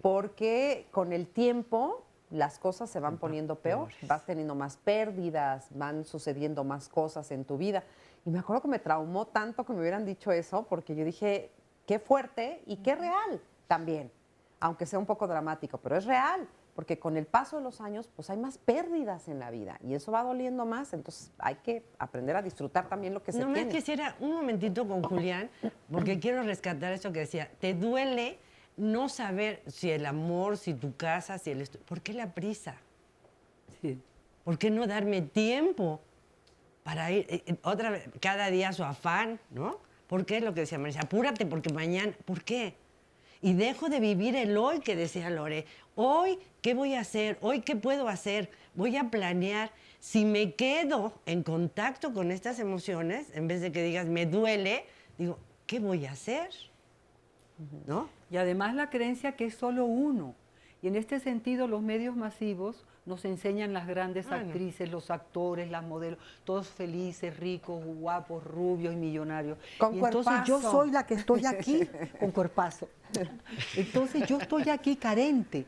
porque con el tiempo las cosas se van poniendo peor, vas teniendo más pérdidas, van sucediendo más cosas en tu vida. Y me acuerdo que me traumó tanto que me hubieran dicho eso, porque yo dije, qué fuerte y qué real también, aunque sea un poco dramático, pero es real, porque con el paso de los años, pues hay más pérdidas en la vida y eso va doliendo más, entonces hay que aprender a disfrutar también lo que se tiene. No me quisiera un momentito con Julián, porque quiero rescatar eso que decía, te duele no saber si el amor, si tu casa, si el estudio. ¿Por qué la prisa? Sí. ¿Por qué no darme tiempo para ir otra vez, cada día su afán, ¿no? ¿Por qué es lo que decía Marisa? Apúrate porque mañana, ¿por qué? Y dejo de vivir el hoy que decía Lore. Hoy, ¿qué voy a hacer? Hoy, ¿qué puedo hacer? Voy a planear. Si me quedo en contacto con estas emociones, en vez de que digas, me duele, digo, ¿qué voy a hacer? ¿No? Y además la creencia que es solo uno. Y en este sentido los medios masivos nos enseñan las grandes actrices, los actores, las modelos, todos felices, ricos, guapos, rubios y millonarios. Con entonces cuerpazo. Yo soy la que estoy aquí con cuerpazo. Entonces yo estoy aquí carente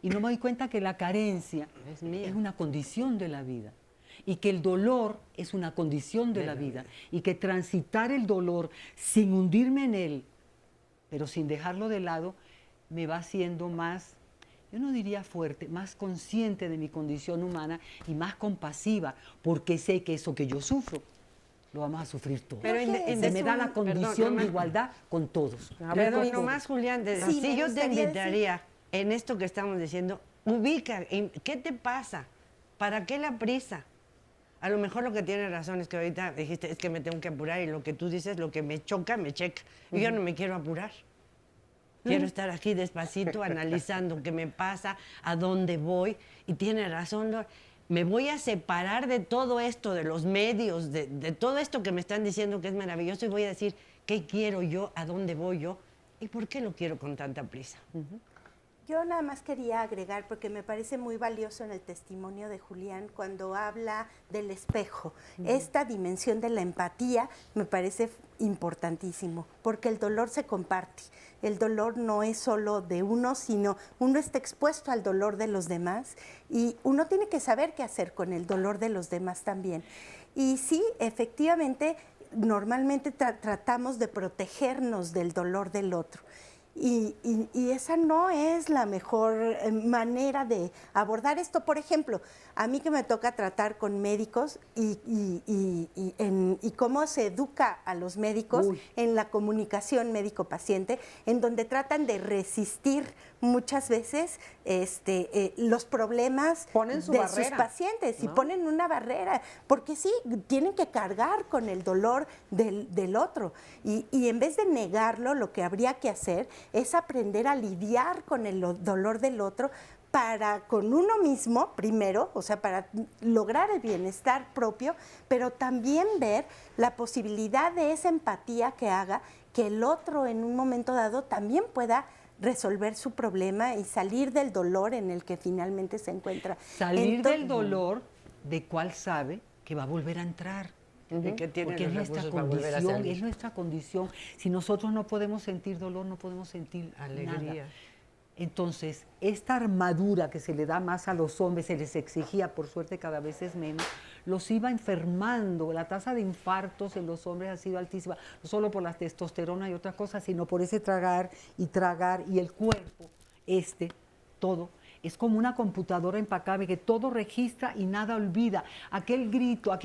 y no me doy cuenta que la carencia es una condición de la vida. Y que el dolor es una condición de la vida. Y que transitar el dolor sin hundirme en él, pero sin dejarlo de lado, me va haciendo más, yo no diría fuerte, más consciente de mi condición humana y más compasiva, porque sé que eso que yo sufro, lo vamos a sufrir todos. Pero se me da la condición de igualdad con todos. Pero nomás, Julián, Sí, sí, yo te gustaría invitaría en esto que estamos diciendo, ubica, ¿qué te pasa? ¿Para qué la prisa? A lo mejor lo que tiene razón es que ahorita dijiste, es que me tengo que apurar, y lo que tú dices, lo que me choca, me checa. Y yo no me quiero apurar. Quiero estar aquí despacito, analizando qué me pasa, a dónde voy. Y tiene razón, Lor. Me voy a separar de todo esto, de los medios, de todo esto que me están diciendo que es maravilloso, y voy a decir qué quiero yo, a dónde voy yo y por qué lo quiero con tanta prisa. Yo nada más quería agregar, porque me parece muy valioso en el testimonio de Julián cuando habla del espejo. Esta dimensión de la empatía me parece importantísimo, porque el dolor se comparte. El dolor no es solo de uno, sino uno está expuesto al dolor de los demás y uno tiene que saber qué hacer con el dolor de los demás también. Y sí, efectivamente, normalmente tratamos de protegernos del dolor del otro. Y esa no es la mejor manera de abordar esto. Por ejemplo, a mí que me toca tratar con médicos y cómo se educa a los médicos en la comunicación médico-paciente, en donde tratan de resistir muchas veces los problemas de sus pacientes y ponen una barrera, porque sí, tienen que cargar con el dolor del otro. Y en vez de negarlo, lo que habría que hacer es aprender a lidiar con el dolor del otro con uno mismo primero, o sea, para lograr el bienestar propio, pero también ver la posibilidad de esa empatía que haga que el otro en un momento dado también pueda resolver su problema y salir del dolor en el que finalmente se encuentra. Salir del dolor de cual sabe que va a volver a entrar. Que tiene porque es los nuestra recursos para volver a condición, salir. es nuestra condición. Si nosotros no podemos sentir dolor, no podemos sentir Alegría. nada. Entonces, esta armadura que se le da más a los hombres, se les exigía, por suerte cada vez es menos, los iba enfermando. La tasa de infartos en los hombres ha sido altísima, no solo por la testosterona y otras cosas, sino por ese tragar, y el cuerpo, todo. Es como una computadora impecable que todo registra y nada olvida. Aquel grito,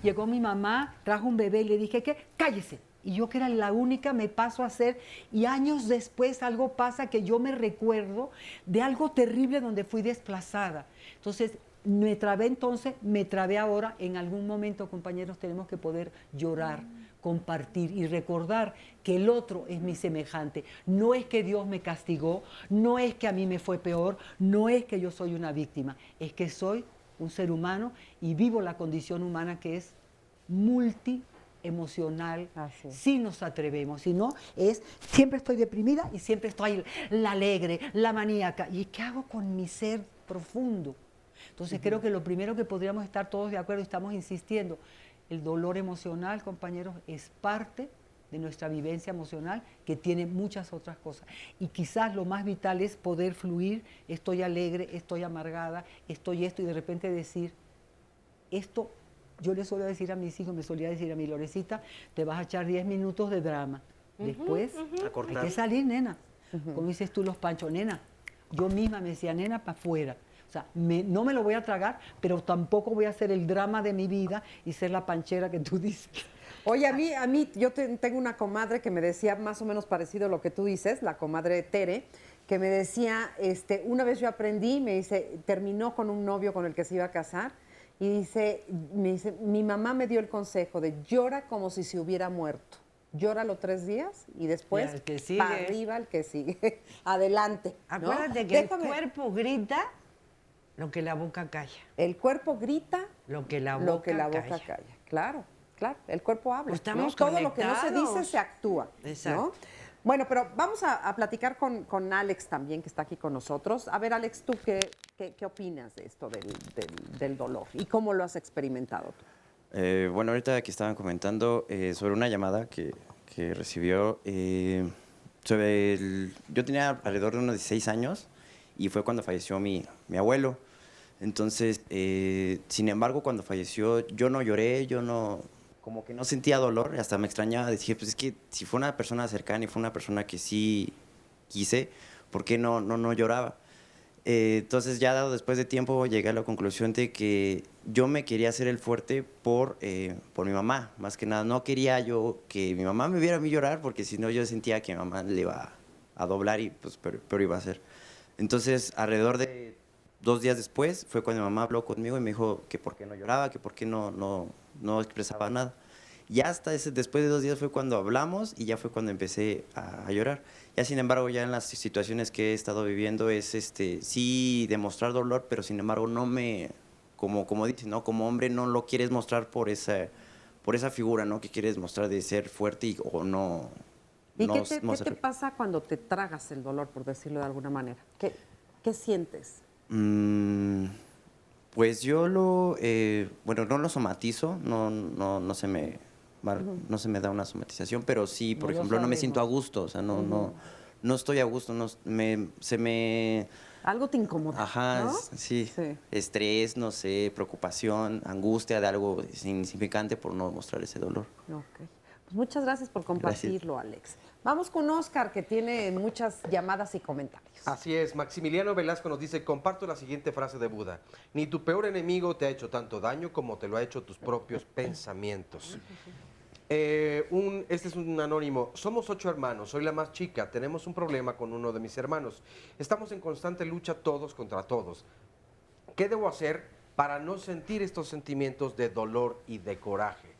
llegó mi mamá, trajo un bebé y le dije, ¿qué? ¡Cállese! Y yo, que era la única, me paso a hacer, y años después algo pasa que yo me recuerdo de algo terrible donde fui desplazada. Entonces, me trabé ahora. En algún momento, compañeros, tenemos que poder llorar, compartir y recordar que el otro es mi semejante. No es que Dios me castigó, no es que a mí me fue peor, no es que yo soy una víctima, es que soy un ser humano y vivo la condición humana que es multiemocional, si nos atrevemos. Si no, siempre estoy deprimida y siempre estoy la alegre, la maníaca. ¿Y qué hago con mi ser profundo? Entonces creo que lo primero que podríamos estar todos de acuerdo, estamos insistiendo, el dolor emocional, compañeros, es parte de nuestra vivencia emocional, que tiene muchas otras cosas. Y quizás lo más vital es poder fluir, estoy alegre, estoy amargada, estoy esto, y de repente decir, esto, yo le suelo decir a mis hijos, me solía decir a mi Lorecita, te vas a echar 10 minutos de drama. Después hay que salir, nena. Como dices tú, los panchos, nena. Yo misma me decía, nena, para afuera. O sea, no me lo voy a tragar, pero tampoco voy a hacer el drama de mi vida y ser la panchera que tú dices. Oye, a mí yo tengo una comadre que me decía más o menos parecido a lo que tú dices, la comadre Tere, que me decía, una vez yo aprendí, me dice, terminó con un novio con el que se iba a casar, y me dice, mi mamá me dio el consejo de llora como si se hubiera muerto. Llóralo 3 días y después el que sigue. para arriba el que sigue. Adelante. Acuérdate que el cuerpo grita lo que la boca calla. El cuerpo grita lo que la boca calla. Claro, claro. El cuerpo habla. Pues estamos todo lo que no se conectados. dice se actúa. Exacto. ¿no? Bueno, pero vamos a platicar con Alex también, que está aquí con nosotros. A ver, Alex, ¿tú qué opinas de esto del dolor? ¿Y cómo lo has experimentado tú? Bueno, ahorita que estaban comentando sobre una llamada que recibió yo tenía alrededor de unos 16 años y fue cuando falleció mi abuelo. Entonces, sin embargo, cuando falleció, yo no lloré, yo no como que no sentía dolor, hasta me extrañaba, dije, pues es que si fue una persona cercana y fue una persona que sí quise, ¿por qué no lloraba? Entonces ya después de tiempo llegué a la conclusión de que yo me quería hacer el fuerte por mi mamá, más que nada. No quería yo que mi mamá me viera a mí llorar, porque si no yo sentía que mi mamá le iba a doblar y pues peor iba a ser. Entonces alrededor de 2 días después fue cuando mi mamá habló conmigo y me dijo que por qué no lloraba, que por qué no expresaba nada. Y hasta después de 2 días fue cuando hablamos y ya fue cuando empecé a llorar. Ya sin embargo, ya en las situaciones que he estado viviendo es sí demostrar dolor, pero sin embargo no me, como dicen, ¿no? Como hombre no lo quieres mostrar por esa figura, ¿no? Que quieres mostrar de ser fuerte o no. ¿Y qué te pasa cuando te tragas el dolor, por decirlo de alguna manera? ¿Qué sientes? Pues yo no lo somatizo, no se me da una somatización, pero sí, por ejemplo, no me siento a gusto, o sea, no estoy a gusto, Algo te incomoda, ajá, ¿no? Sí, estrés, no sé, preocupación, angustia de algo insignificante por no mostrar ese dolor. Ok. Pues muchas gracias por compartirlo, Alex. Vamos con Oscar, que tiene muchas llamadas y comentarios. Así es, Maximiliano Velasco nos dice, comparto la siguiente frase de Buda: ni tu peor enemigo te ha hecho tanto daño como te lo ha hecho tus propios pensamientos. Este es un anónimo. Somos 8 hermanos, soy la más chica, tenemos un problema con uno de mis hermanos. Estamos en constante lucha todos contra todos. ¿Qué debo hacer para no sentir estos sentimientos de dolor y de coraje?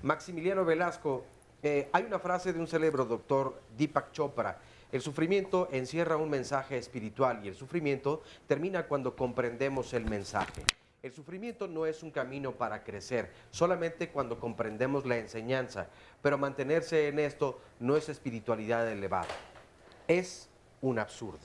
Maximiliano Velasco, hay una frase de un célebre doctor, Deepak Chopra: el sufrimiento encierra un mensaje espiritual y el sufrimiento termina cuando comprendemos el mensaje. El sufrimiento no es un camino para crecer, solamente cuando comprendemos la enseñanza, pero mantenerse en esto no es espiritualidad elevada, es un absurdo.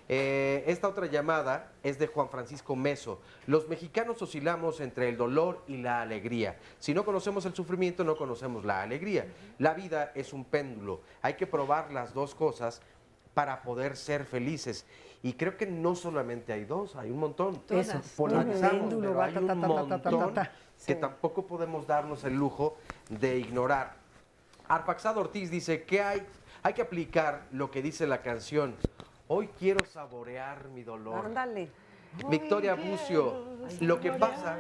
Esta otra llamada es de Juan Francisco Meso. Los mexicanos oscilamos entre el dolor y la alegría. Si no conocemos el sufrimiento, no conocemos la alegría. La vida es un péndulo. Hay que probar las dos cosas para poder ser felices. Y creo que no solamente hay dos, hay un montón. Eso. Polarizamos, pero hay un montón que tampoco podemos darnos el lujo de ignorar. Arpaxado Ortiz dice que hay que aplicar lo que dice la canción: hoy quiero saborear mi dolor. Ándale. Victoria Bucio, lo que pasa...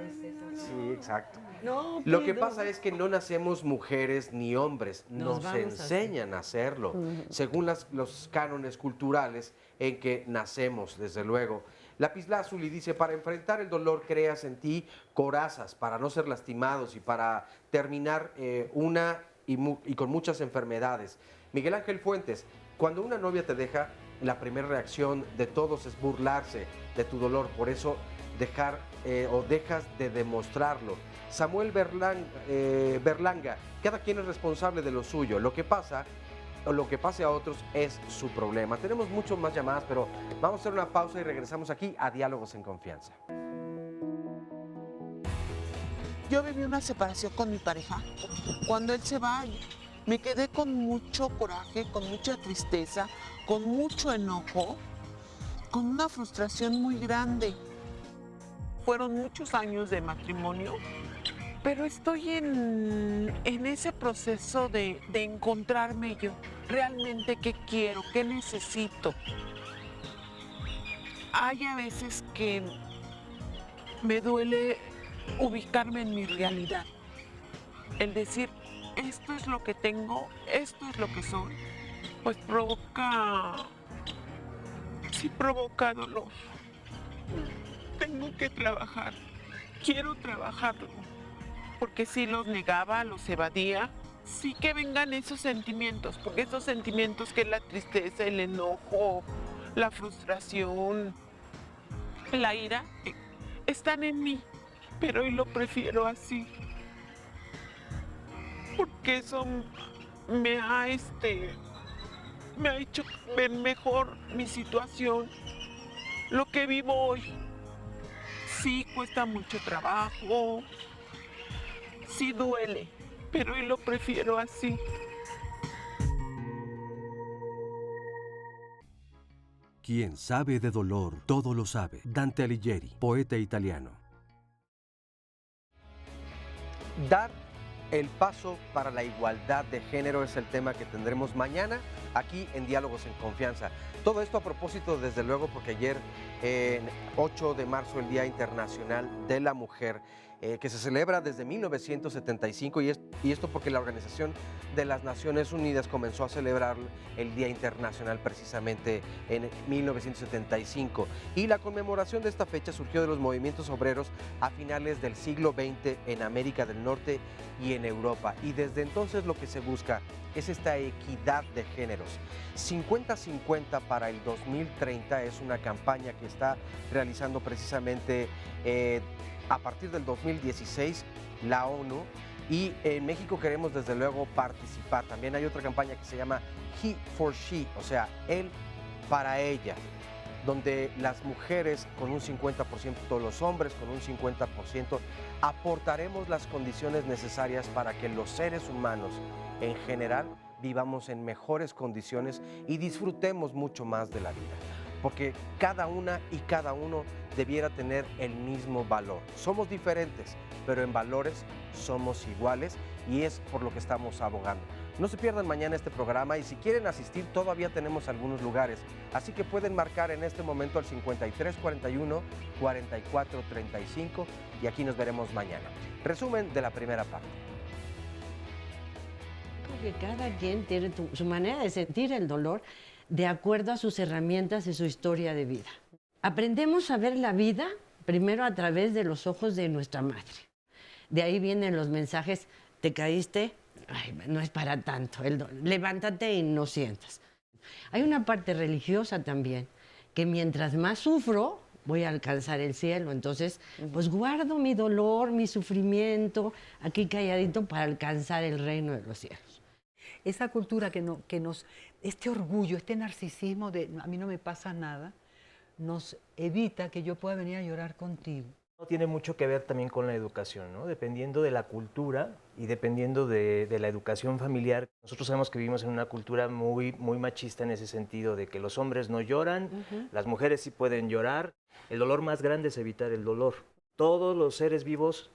Sí, exacto. Lo que pasa es que no nacemos mujeres ni hombres, nos enseñan a hacerlo, según los cánones culturales en que nacemos, desde luego. Lapislázuli dice, para enfrentar el dolor creas en ti corazas, para no ser lastimados y para terminar y con muchas enfermedades. Miguel Ángel Fuentes, cuando una novia te deja, la primera reacción de todos es burlarse de tu dolor, por eso dejas de demostrarlo. Samuel Berlanga, cada quien es responsable de lo suyo, lo que pase a otros es su problema. Tenemos muchas más llamadas, pero vamos a hacer una pausa y regresamos aquí a Diálogos en Confianza. Yo viví una separación con mi pareja. Cuando él se va, me quedé con mucho coraje, con mucha tristeza, con mucho enojo, con una frustración muy grande. Fueron muchos años de matrimonio, pero estoy en ese proceso de encontrarme yo. Realmente qué quiero, qué necesito. Hay a veces que me duele ubicarme en mi realidad. El decir, esto es lo que tengo, esto es lo que soy, pues provoca dolor. Tengo que trabajar, quiero trabajarlo, porque si los negaba, los evadía, sí que vengan esos sentimientos, porque esos sentimientos que es la tristeza, el enojo, la frustración, la ira, están en mí, pero hoy lo prefiero así. Porque eso me ha hecho ver mejor mi situación, lo que vivo hoy. Sí cuesta mucho trabajo, sí duele, pero hoy lo prefiero así. Quien sabe de dolor, todo lo sabe. Dante Alighieri, poeta italiano. Dar El paso para la igualdad de género es el tema que tendremos mañana aquí en Diálogos en Confianza. Todo esto a propósito, desde luego, porque ayer, 8 de marzo, el Día Internacional de la Mujer, que se celebra desde 1975, y esto porque la Organización de las Naciones Unidas comenzó a celebrar el Día Internacional precisamente en 1975. Y la conmemoración de esta fecha surgió de los movimientos obreros a finales del siglo XX en América del Norte y en Europa. Y desde entonces lo que se busca es esta equidad de géneros. 50-50 para el 2030 es una campaña que está realizando precisamente a partir del 2016 la ONU, y en México queremos desde luego participar. También hay otra campaña que se llama He for She, o sea, él para ella, donde las mujeres con un 50%, los hombres con un 50%, aportaremos las condiciones necesarias para que los seres humanos en general vivamos en mejores condiciones y disfrutemos mucho más de la vida. Porque cada una y cada uno debiera tener el mismo valor. Somos diferentes, pero en valores somos iguales, y es por lo que estamos abogando. No se pierdan mañana este programa, y si quieren asistir todavía tenemos algunos lugares, así que pueden marcar en este momento al 5341-4435 y aquí nos veremos mañana. Resumen de la primera parte. Que cada quien tiene su manera de sentir el dolor de acuerdo a sus herramientas y su historia de vida. Aprendemos a ver la vida primero a través de los ojos de nuestra madre. De ahí vienen los mensajes: te caíste, ay, no es para tanto, levántate y no sientas. Hay una parte religiosa también, que mientras más sufro, voy a alcanzar el cielo. Entonces, pues guardo mi dolor, mi sufrimiento, aquí calladito, para alcanzar el reino de los cielos. Esa cultura este orgullo, este narcisismo de a mí no me pasa nada, nos evita que yo pueda venir a llorar contigo. Tiene mucho que ver también con la educación, ¿no? Dependiendo de la cultura y dependiendo de la educación familiar. Nosotros sabemos que vivimos en una cultura muy machista en ese sentido, de que los hombres no lloran, las mujeres sí pueden llorar. El dolor más grande es evitar el dolor. Todos los seres vivos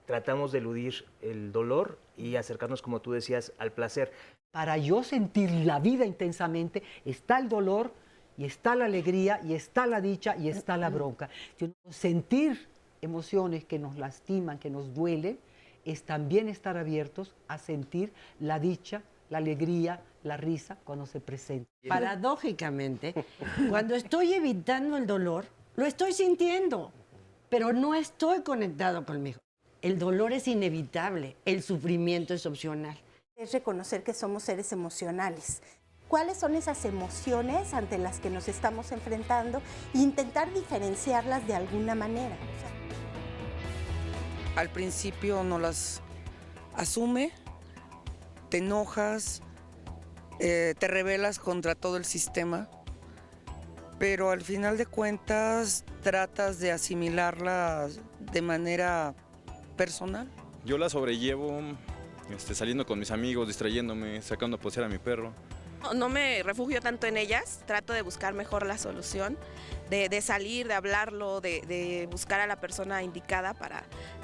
tratamos de eludir el dolor y acercarnos, como tú decías, al placer. Para yo sentir la vida intensamente, está el dolor, y está la alegría, y está la dicha, y está la bronca. Sentir emociones que nos lastiman, que nos duelen, es también estar abiertos a sentir la dicha, la alegría, la risa cuando se presenta. Paradójicamente, cuando estoy evitando el dolor, lo estoy sintiendo, pero no estoy conectado conmigo. El dolor es inevitable, el sufrimiento es opcional. Es reconocer que somos seres emocionales. ¿Cuáles son esas emociones ante las que nos estamos enfrentando e intentar diferenciarlas de alguna manera? Al principio no las asume, te enojas, te rebelas contra todo el sistema, pero al final de cuentas tratas de asimilarlas de manera personal. Yo la sobrellevo saliendo con mis amigos, distrayéndome, sacando a pasear a mi perro. No me refugio tanto en ellas, trato de buscar mejor la solución, de salir, de hablarlo, de buscar a la persona indicada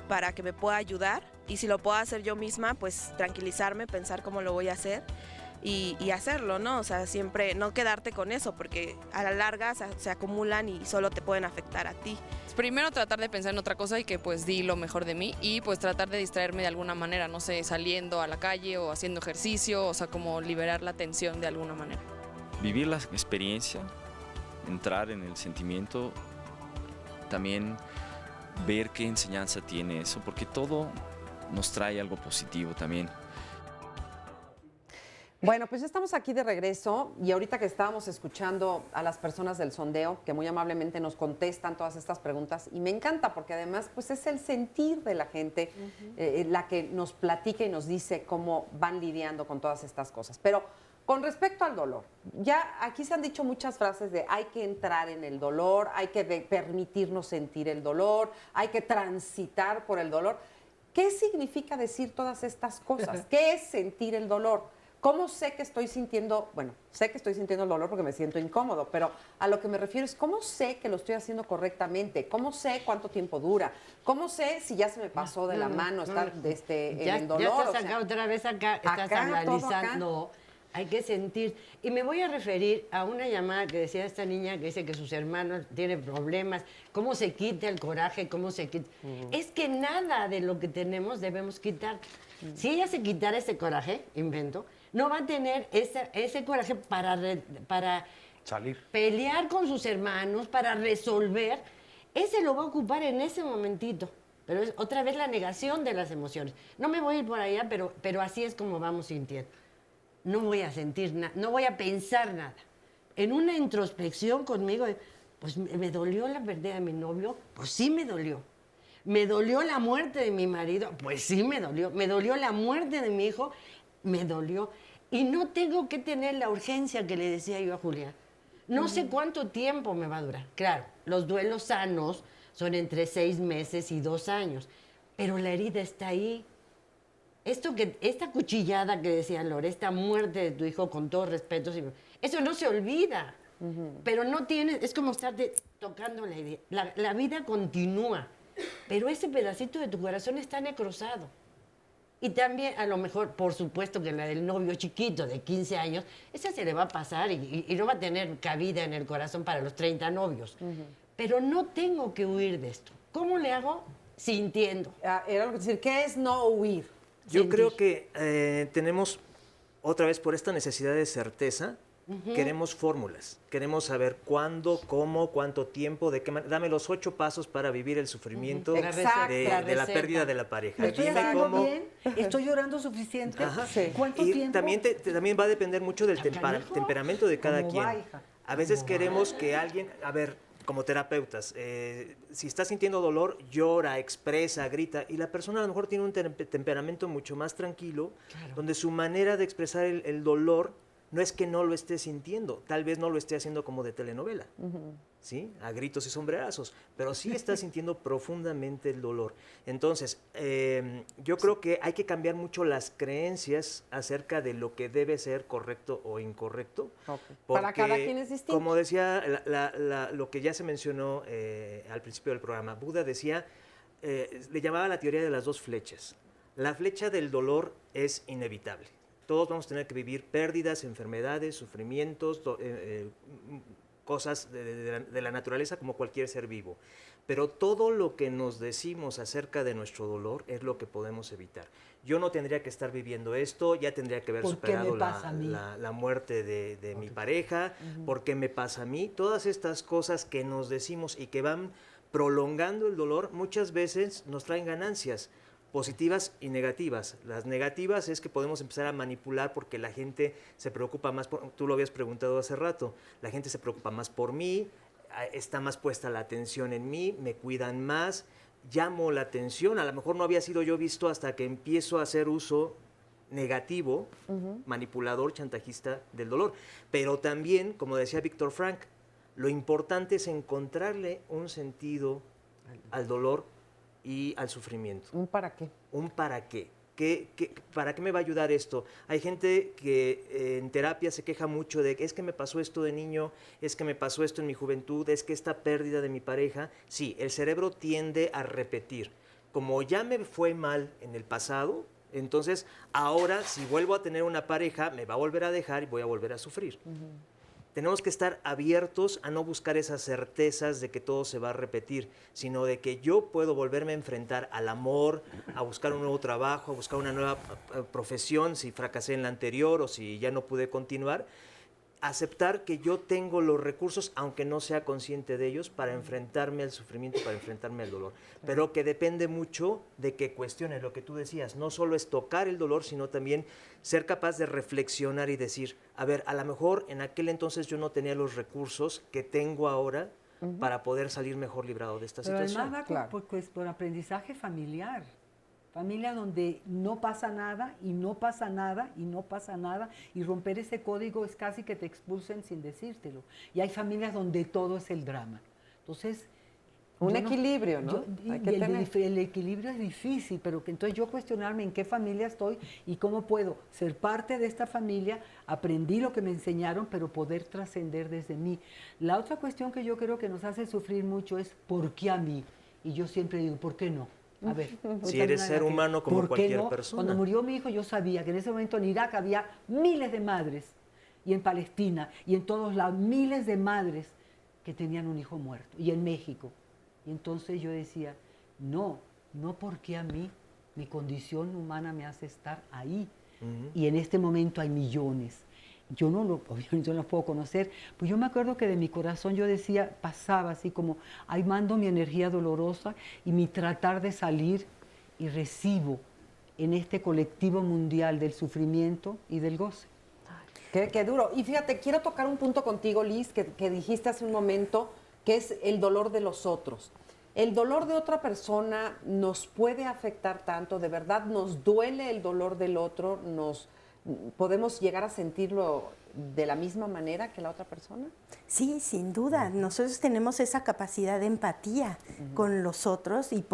para que me pueda ayudar, y si lo puedo hacer yo misma, pues tranquilizarme, pensar cómo lo voy a hacer y hacerlo, ¿no? O sea, siempre no quedarte con eso, porque a la larga se acumulan y solo te pueden afectar a ti. Primero tratar de pensar en otra cosa y que pues di lo mejor de mí, y pues tratar de distraerme de alguna manera, no sé, saliendo a la calle o haciendo ejercicio, o sea, como liberar la tensión de alguna manera. Vivir la experiencia, entrar en el sentimiento, también ver qué enseñanza tiene eso, porque todo nos trae algo positivo también. Bueno, pues ya estamos aquí de regreso, y ahorita que estábamos escuchando a las personas del sondeo, que muy amablemente nos contestan todas estas preguntas, y me encanta porque además pues es el sentir de la gente la que nos platica y nos dice cómo van lidiando con todas estas cosas. Pero con respecto al dolor, ya aquí se han dicho muchas frases de hay que entrar en el dolor, hay que permitirnos sentir el dolor, hay que transitar por el dolor. ¿Qué significa decir todas estas cosas? ¿Qué es sentir el dolor? ¿Cómo sé que estoy sintiendo, bueno, sé que estoy sintiendo el dolor porque me siento incómodo, pero a lo que me refiero es cómo sé que lo estoy haciendo correctamente? ¿Cómo sé cuánto tiempo dura? ¿Cómo sé si ya se me pasó de la mano estar en el dolor? Ya estás acá otra vez acá, estás analizando. Hay que sentir. Y me voy a referir a una llamada que decía esta niña que dice que sus hermanos tienen problemas, cómo se quita el coraje, cómo se quita. Es que nada de lo que tenemos debemos quitar. Si ella se quitara ese coraje, invento, no va a tener ese coraje para salir, pelear con sus hermanos, para resolver. Ese lo va a ocupar en ese momentito. Pero es otra vez la negación de las emociones. No me voy a ir por allá, pero así es como vamos sintiendo. No voy a sentir nada, no voy a pensar nada. En una introspección conmigo, pues me dolió la pérdida de mi novio, pues sí me dolió. Me dolió la muerte de mi marido, pues sí me dolió. Me dolió la muerte de mi hijo, me dolió. Y no tengo que tener la urgencia que le decía yo a Julián. No sé cuánto tiempo me va a durar. Claro, los duelos sanos son entre 6 meses y 2 años, pero la herida está ahí. Esta cuchillada que decía Lore, esta muerte de tu hijo, con todo respeto, eso no se olvida. Pero no tiene, es como estarte tocando la idea. La vida continúa, pero ese pedacito de tu corazón está necrosado. Y también, a lo mejor, por supuesto que la del novio chiquito de 15 años, esa se le va a pasar y no va a tener cabida en el corazón para los 30 novios. Pero no tengo que huir de esto. ¿Cómo le hago? Sintiendo. Era lo que decir, ¿qué es no huir? Yo creo que tenemos, otra vez por esta necesidad de certeza, queremos fórmulas. Queremos saber cuándo, cómo, cuánto tiempo, de qué manera. Dame los 8 pasos para vivir el sufrimiento de la pérdida de la pareja. ¿Estoy haciendo bien? ¿Estoy llorando suficiente? ¿Cuánto tiempo? También va a depender mucho del temperamento de cada quien. A veces queremos que alguien, como terapeutas, si está sintiendo dolor, llora, expresa, grita, y la persona a lo mejor tiene un temperamento mucho más tranquilo, donde su manera de expresar el dolor no es que no lo esté sintiendo, tal vez no lo esté haciendo como de telenovela, ¿sí? A gritos y sombrerazos, pero sí está sintiendo profundamente el dolor. Entonces, yo creo que hay que cambiar mucho las creencias acerca de lo que debe ser correcto o incorrecto. Para cada quien es distinto. Como decía lo que ya se mencionó al principio del programa, Buda decía, le llamaba la teoría de las 2 flechas. La flecha del dolor es inevitable. Todos vamos a tener que vivir pérdidas, enfermedades, sufrimientos, cosas de la naturaleza como cualquier ser vivo. Pero todo lo que nos decimos acerca de nuestro dolor es lo que podemos evitar. Yo no tendría que estar viviendo esto, ya tendría que haber superado la muerte de mi pareja, ¿por qué me pasa a mí? Todas estas cosas que nos decimos y que van prolongando el dolor, muchas veces nos traen ganancias positivas y negativas. Las negativas es que podemos empezar a manipular porque la gente se preocupa más, tú lo habías preguntado hace rato, la gente se preocupa más por mí, está más puesta la atención en mí, me cuidan más, llamo la atención, a lo mejor no había sido yo visto hasta que empiezo a hacer uso negativo, manipulador, chantajista del dolor. Pero también, como decía Víctor Frank, lo importante es encontrarle un sentido al dolor y al sufrimiento. ¿Un para qué? Un para qué. ¿Para qué me va a ayudar esto? Hay gente que en terapia se queja mucho de que es que me pasó esto de niño, es que me pasó esto en mi juventud, es que esta pérdida de mi pareja. Sí, el cerebro tiende a repetir. Como ya me fue mal en el pasado, entonces ahora si vuelvo a tener una pareja, me va a volver a dejar y voy a volver a sufrir. Tenemos que estar abiertos a no buscar esas certezas de que todo se va a repetir, sino de que yo puedo volverme a enfrentar al amor, a buscar un nuevo trabajo, a buscar una nueva profesión, si fracasé en la anterior o si ya no pude continuar. Aceptar que yo tengo los recursos, aunque no sea consciente de ellos, para enfrentarme al sufrimiento, para enfrentarme al dolor. Pero que depende mucho de que cuestione lo que tú decías. No solo es tocar el dolor, sino también ser capaz de reflexionar y decir, a ver, a lo mejor en aquel entonces yo no tenía los recursos que tengo ahora para poder salir mejor librado de esta situación. Además va por aprendizaje familiar. Familia donde no pasa nada y no pasa nada y no pasa nada, y romper ese código es casi que te expulsen sin decírtelo. Y hay familias donde todo es el drama. Entonces, Un equilibrio, ¿no? Hay que tener. El equilibrio es difícil, pero que entonces yo cuestionarme en qué familia estoy y cómo puedo ser parte de esta familia, aprendí lo que me enseñaron, pero poder trascender desde mí. La otra cuestión que yo creo que nos hace sufrir mucho es ¿por qué a mí? Y yo siempre digo, ¿por qué no? A ver, si eres ser humano como cualquier persona. Cuando murió mi hijo yo sabía que en ese momento en Irak había miles de madres, y en Palestina, y en todos lados, miles de madres que tenían un hijo muerto, y en México. Y entonces yo decía, no porque a mí, mi condición humana me hace estar ahí. Y en este momento hay millones. Yo obviamente no los puedo conocer, pues yo me acuerdo que de mi corazón yo decía, pasaba así como, ahí mando mi energía dolorosa y mi tratar de salir y recibo en este colectivo mundial del sufrimiento y del goce. Qué duro. Y fíjate, quiero tocar un punto contigo, Liz, que dijiste hace un momento, que es el dolor de los otros. ¿El dolor de otra persona nos puede afectar tanto? ¿De verdad nos duele el dolor del otro? ¿Podemos llegar a sentirlo de la misma manera que la otra persona? Sí, sin duda. Nosotros tenemos esa capacidad de empatía con los otros y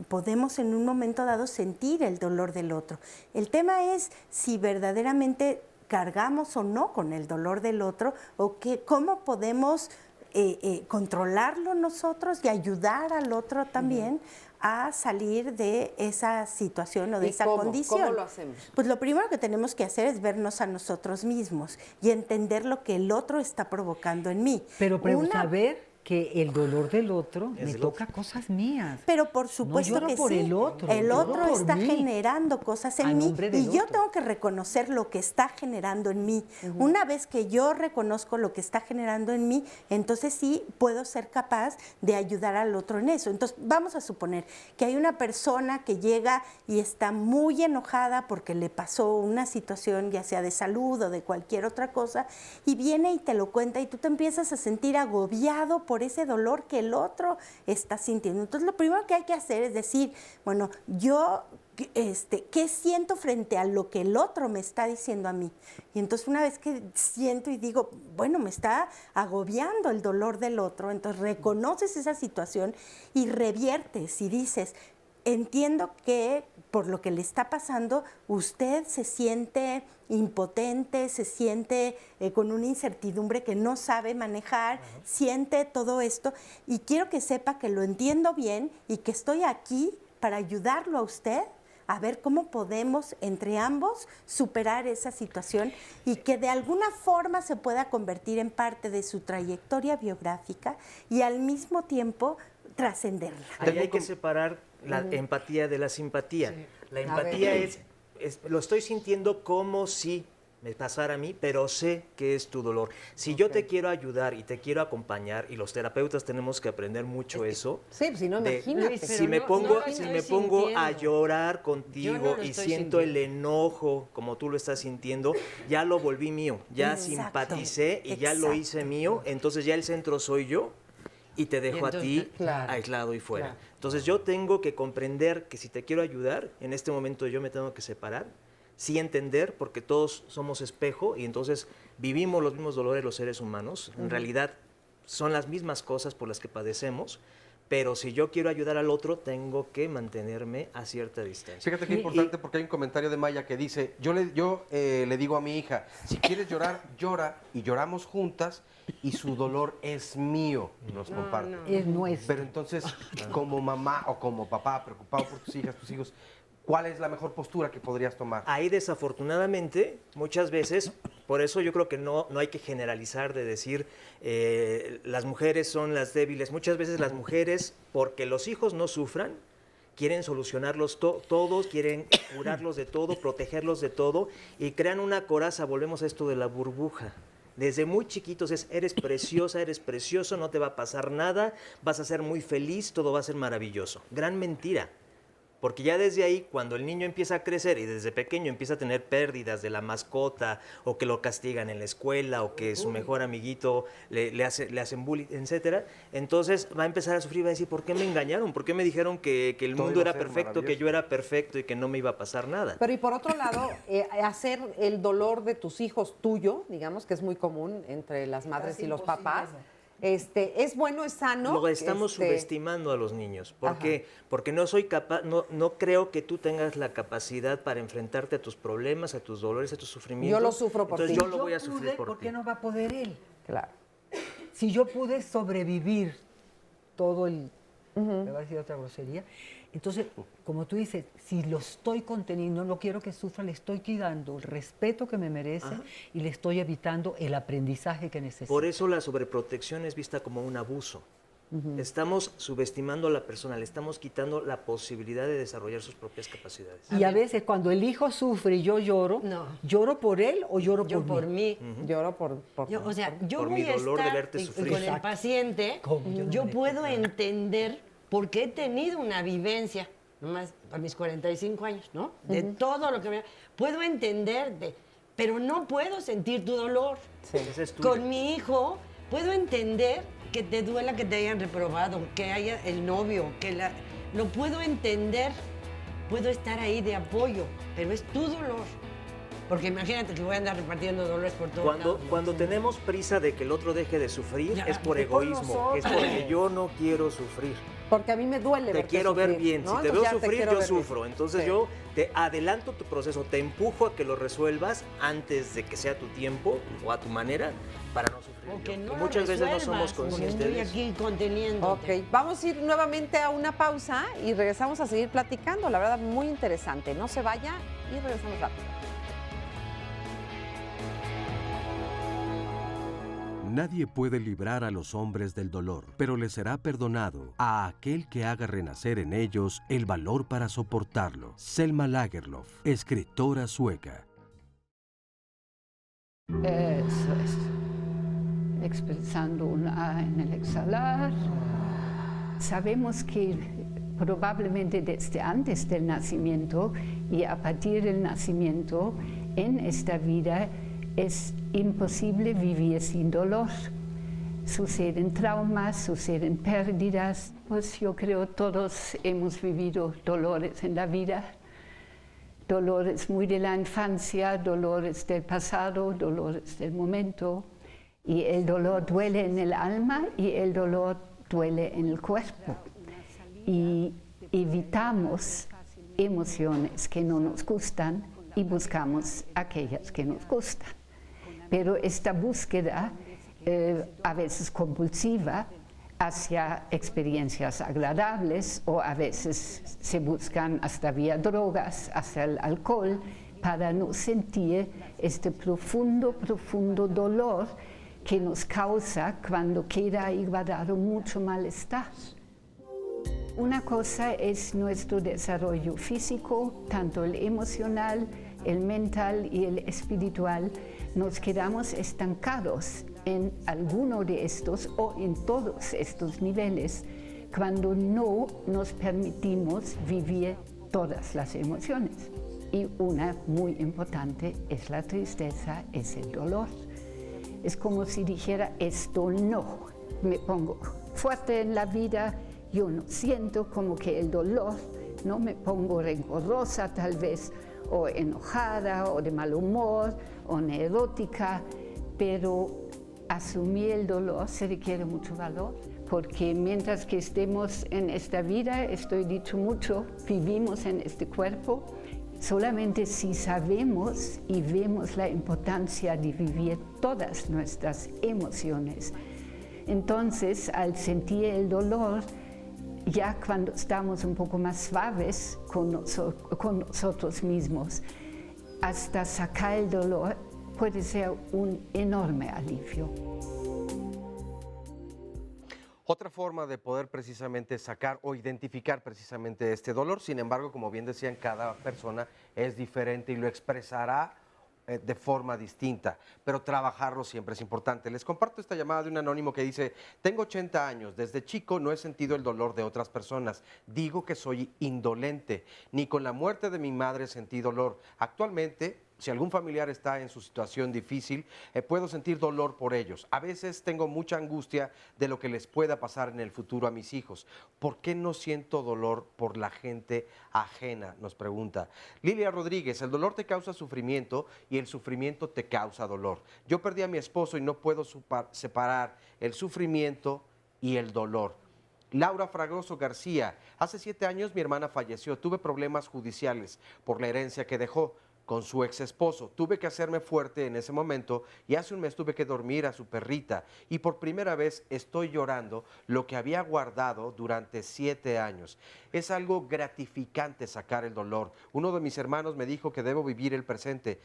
podemos en un momento dado sentir el dolor del otro. El tema es si verdaderamente cargamos o no con el dolor del otro o cómo podemos controlarlo nosotros y ayudar al otro también a salir de esa situación o de esa condición. ¿Cómo lo hacemos? Pues lo primero que tenemos que hacer es vernos a nosotros mismos y entender lo que el otro está provocando en mí. Pero saber que el dolor del otro me toca cosas mías. Pero por supuesto no que por sí. El otro está generando cosas en mí y yo tengo que reconocer lo que está generando en mí. Una vez que yo reconozco lo que está generando en mí, entonces sí puedo ser capaz de ayudar al otro en eso. Entonces vamos a suponer que hay una persona que llega y está muy enojada porque le pasó una situación ya sea de salud o de cualquier otra cosa y viene y te lo cuenta y tú te empiezas a sentir agobiado por ese dolor que el otro está sintiendo. Entonces, lo primero que hay que hacer es decir, bueno, yo, ¿qué siento frente a lo que el otro me está diciendo a mí? Y entonces, una vez que siento y digo, bueno, me está agobiando el dolor del otro, entonces reconoces esa situación y reviertes y dices, entiendo que por lo que le está pasando, usted se siente impotente, se siente con una incertidumbre que no sabe manejar, siente todo esto y quiero que sepa que lo entiendo bien y que estoy aquí para ayudarlo a usted a ver cómo podemos entre ambos superar esa situación y que de alguna forma se pueda convertir en parte de su trayectoria biográfica y al mismo tiempo trascenderla. Ahí hay que separar la empatía de la simpatía. Sí. La empatía es, lo estoy sintiendo como si me pasara a mí, pero sé que es tu dolor. Si yo te quiero ayudar y te quiero acompañar, y los terapeutas tenemos que aprender mucho eso. Sí, pues si no, imagínate. Si me pongo a llorar contigo y siento el enojo, como tú lo estás sintiendo, ya lo volví mío, ya simpaticé y ya lo hice mío, entonces ya el centro soy yo. Y te dejo a ti aislado y fuera. Claro. Entonces yo tengo que comprender que si te quiero ayudar, en este momento yo me tengo que separar, sí entender, porque todos somos espejo y entonces vivimos los mismos dolores los seres humanos. En realidad son las mismas cosas por las que padecemos, pero si yo quiero ayudar al otro, tengo que mantenerme a cierta distancia. Fíjate qué importante porque hay un comentario de Maya que dice, yo le digo a mi hija, si quieres llorar, llora y lloramos juntas y su dolor es mío, nos comparte. Es nuestro. Pero entonces, como mamá o como papá preocupado por tus hijas, tus hijos, ¿cuál es la mejor postura que podrías tomar? Ahí desafortunadamente, muchas veces, por eso yo creo que no hay que generalizar de decir las mujeres son las débiles. Muchas veces las mujeres, porque los hijos no sufran, quieren solucionarlos todos, quieren curarlos de todo, protegerlos de todo y crean una coraza, volvemos a esto de la burbuja. Desde muy chiquitos eres preciosa, eres precioso, no te va a pasar nada, vas a ser muy feliz, todo va a ser maravilloso. Gran mentira. Porque ya desde ahí, cuando el niño empieza a crecer y desde pequeño empieza a tener pérdidas de la mascota o que lo castigan en la escuela o que su mejor amiguito le hacen bullying, etcétera, entonces va a empezar a sufrir, va a decir, ¿por qué me engañaron? ¿Por qué me dijeron que el mundo era perfecto, que yo era perfecto y que no me iba a pasar nada? Pero y por otro lado, hacer el dolor de tus hijos tuyo, digamos que es muy común entre las madres y los papás, ¿Es bueno, es sano? Lo estamos subestimando a los niños. ¿Por qué? Porque no soy capaz, no creo que tú tengas la capacidad para enfrentarte a tus problemas, a tus dolores, a tus sufrimientos. Yo lo sufro por ti. Entonces yo lo voy a sufrir por ti. ¿Por qué no va a poder él? Claro. Si yo pude sobrevivir todo el... me va a decir otra grosería. Entonces, como tú dices, si lo estoy conteniendo, no quiero que sufra, le estoy dando el respeto que me merece y le estoy evitando el aprendizaje que necesita. Por eso la sobreprotección es vista como un abuso. Estamos subestimando a la persona, le estamos quitando la posibilidad de desarrollar sus propias capacidades. Y a veces cuando el hijo sufre y yo lloro, ¿lloro por él o lloro por mí? Lloro por o sea, yo por voy mi a dolor de estar verte sufrir. con el paciente, yo puedo entender porque he tenido una vivencia, nomás a mis 45 años, ¿no? De todo lo que me... Puedo entender, pero no puedo sentir tu dolor. Ese es tuyo. Con mi hijo puedo entender que te duela que te hayan reprobado, que haya el novio, lo puedo entender, puedo estar ahí de apoyo, pero es tu dolor. Porque imagínate que voy a andar repartiendo dolores por todo lado. Cuando tenemos prisa de que el otro deje de sufrir, es por egoísmo, es porque yo no quiero sufrir. Porque a mí me duele Te quiero ver bien, ¿no? si te Entonces veo sufrir, yo sufro. Bien. Entonces yo te adelanto tu proceso, te empujo a que lo resuelvas antes de que sea tu tiempo o a tu manera para no sufrir. Porque no y muchas veces no somos conscientes estoy de eso. aquí conteniendo. Ok, vamos a ir nuevamente a una pausa y regresamos a seguir platicando. La verdad, muy interesante. No se vaya y regresamos rápido. Nadie puede librar a los hombres del dolor, pero les será perdonado a aquel que haga renacer en ellos el valor para soportarlo. Selma Lagerlöf, escritora sueca. Eso es. Expresando un A en el exhalar. Sabemos que probablemente desde antes del nacimiento y a partir del nacimiento en esta vida es imposible vivir sin dolor. Suceden traumas, suceden pérdidas. Pues yo creo todos hemos vivido dolores en la vida. Dolores muy de la infancia, dolores del pasado, dolores del momento. Y el dolor duele en el alma y el dolor duele en el cuerpo. Y evitamos emociones que no nos gustan y buscamos aquellas que nos gustan. Pero esta búsqueda, a veces compulsiva, hacia experiencias agradables o a veces se buscan hasta vía drogas, hasta el alcohol, para no sentir este profundo, profundo dolor que nos causa cuando queda ahí guardado mucho malestar. Una cosa es nuestro desarrollo físico, tanto el emocional, el mental y el espiritual. Nos quedamos estancados en alguno de estos o en todos estos niveles cuando no nos permitimos vivir todas las emociones. Y una muy importante es la tristeza, es el dolor. Es como si dijera, esto no, me pongo fuerte en la vida, yo no siento como que el dolor, no me pongo rencorosa tal vez, o enojada, o de mal humor, o neurótica, pero asumir el dolor se requiere mucho valor, porque mientras que estemos en esta vida, estoy dicho mucho, vivimos en este cuerpo, solamente si sabemos y vemos la importancia de vivir todas nuestras emociones, entonces al sentir el dolor, ya cuando estamos un poco más suaves con nosotros mismos, hasta sacar el dolor puede ser un enorme alivio. Otra forma de poder precisamente sacar o identificar precisamente este dolor, sin embargo, como bien decían, cada persona es diferente y lo expresará de forma distinta, pero trabajarlo siempre es importante. Les comparto esta llamada de un anónimo que dice: tengo 80 años, desde chico no he sentido el dolor de otras personas, digo que soy indolente, ni con la muerte de mi madre sentí dolor, actualmente Si algún familiar está en su situación difícil, puedo sentir dolor por ellos. A veces tengo mucha angustia de lo que les pueda pasar en el futuro a mis hijos. ¿Por qué no siento dolor por la gente ajena?, nos pregunta Lilia Rodríguez. El dolor te causa sufrimiento y el sufrimiento te causa dolor. Yo perdí a mi esposo y no puedo separar el sufrimiento y el dolor. Laura Fragoso García. Hace 7 años mi hermana falleció. Tuve problemas judiciales por la herencia que dejó con su ex esposo. Tuve que hacerme fuerte en ese momento y hace un mes tuve que dormir a su perrita y por primera vez estoy llorando lo que había guardado durante 7 años. Es algo gratificante sacar el dolor. Uno de mis hermanos me dijo que debo vivir el presente,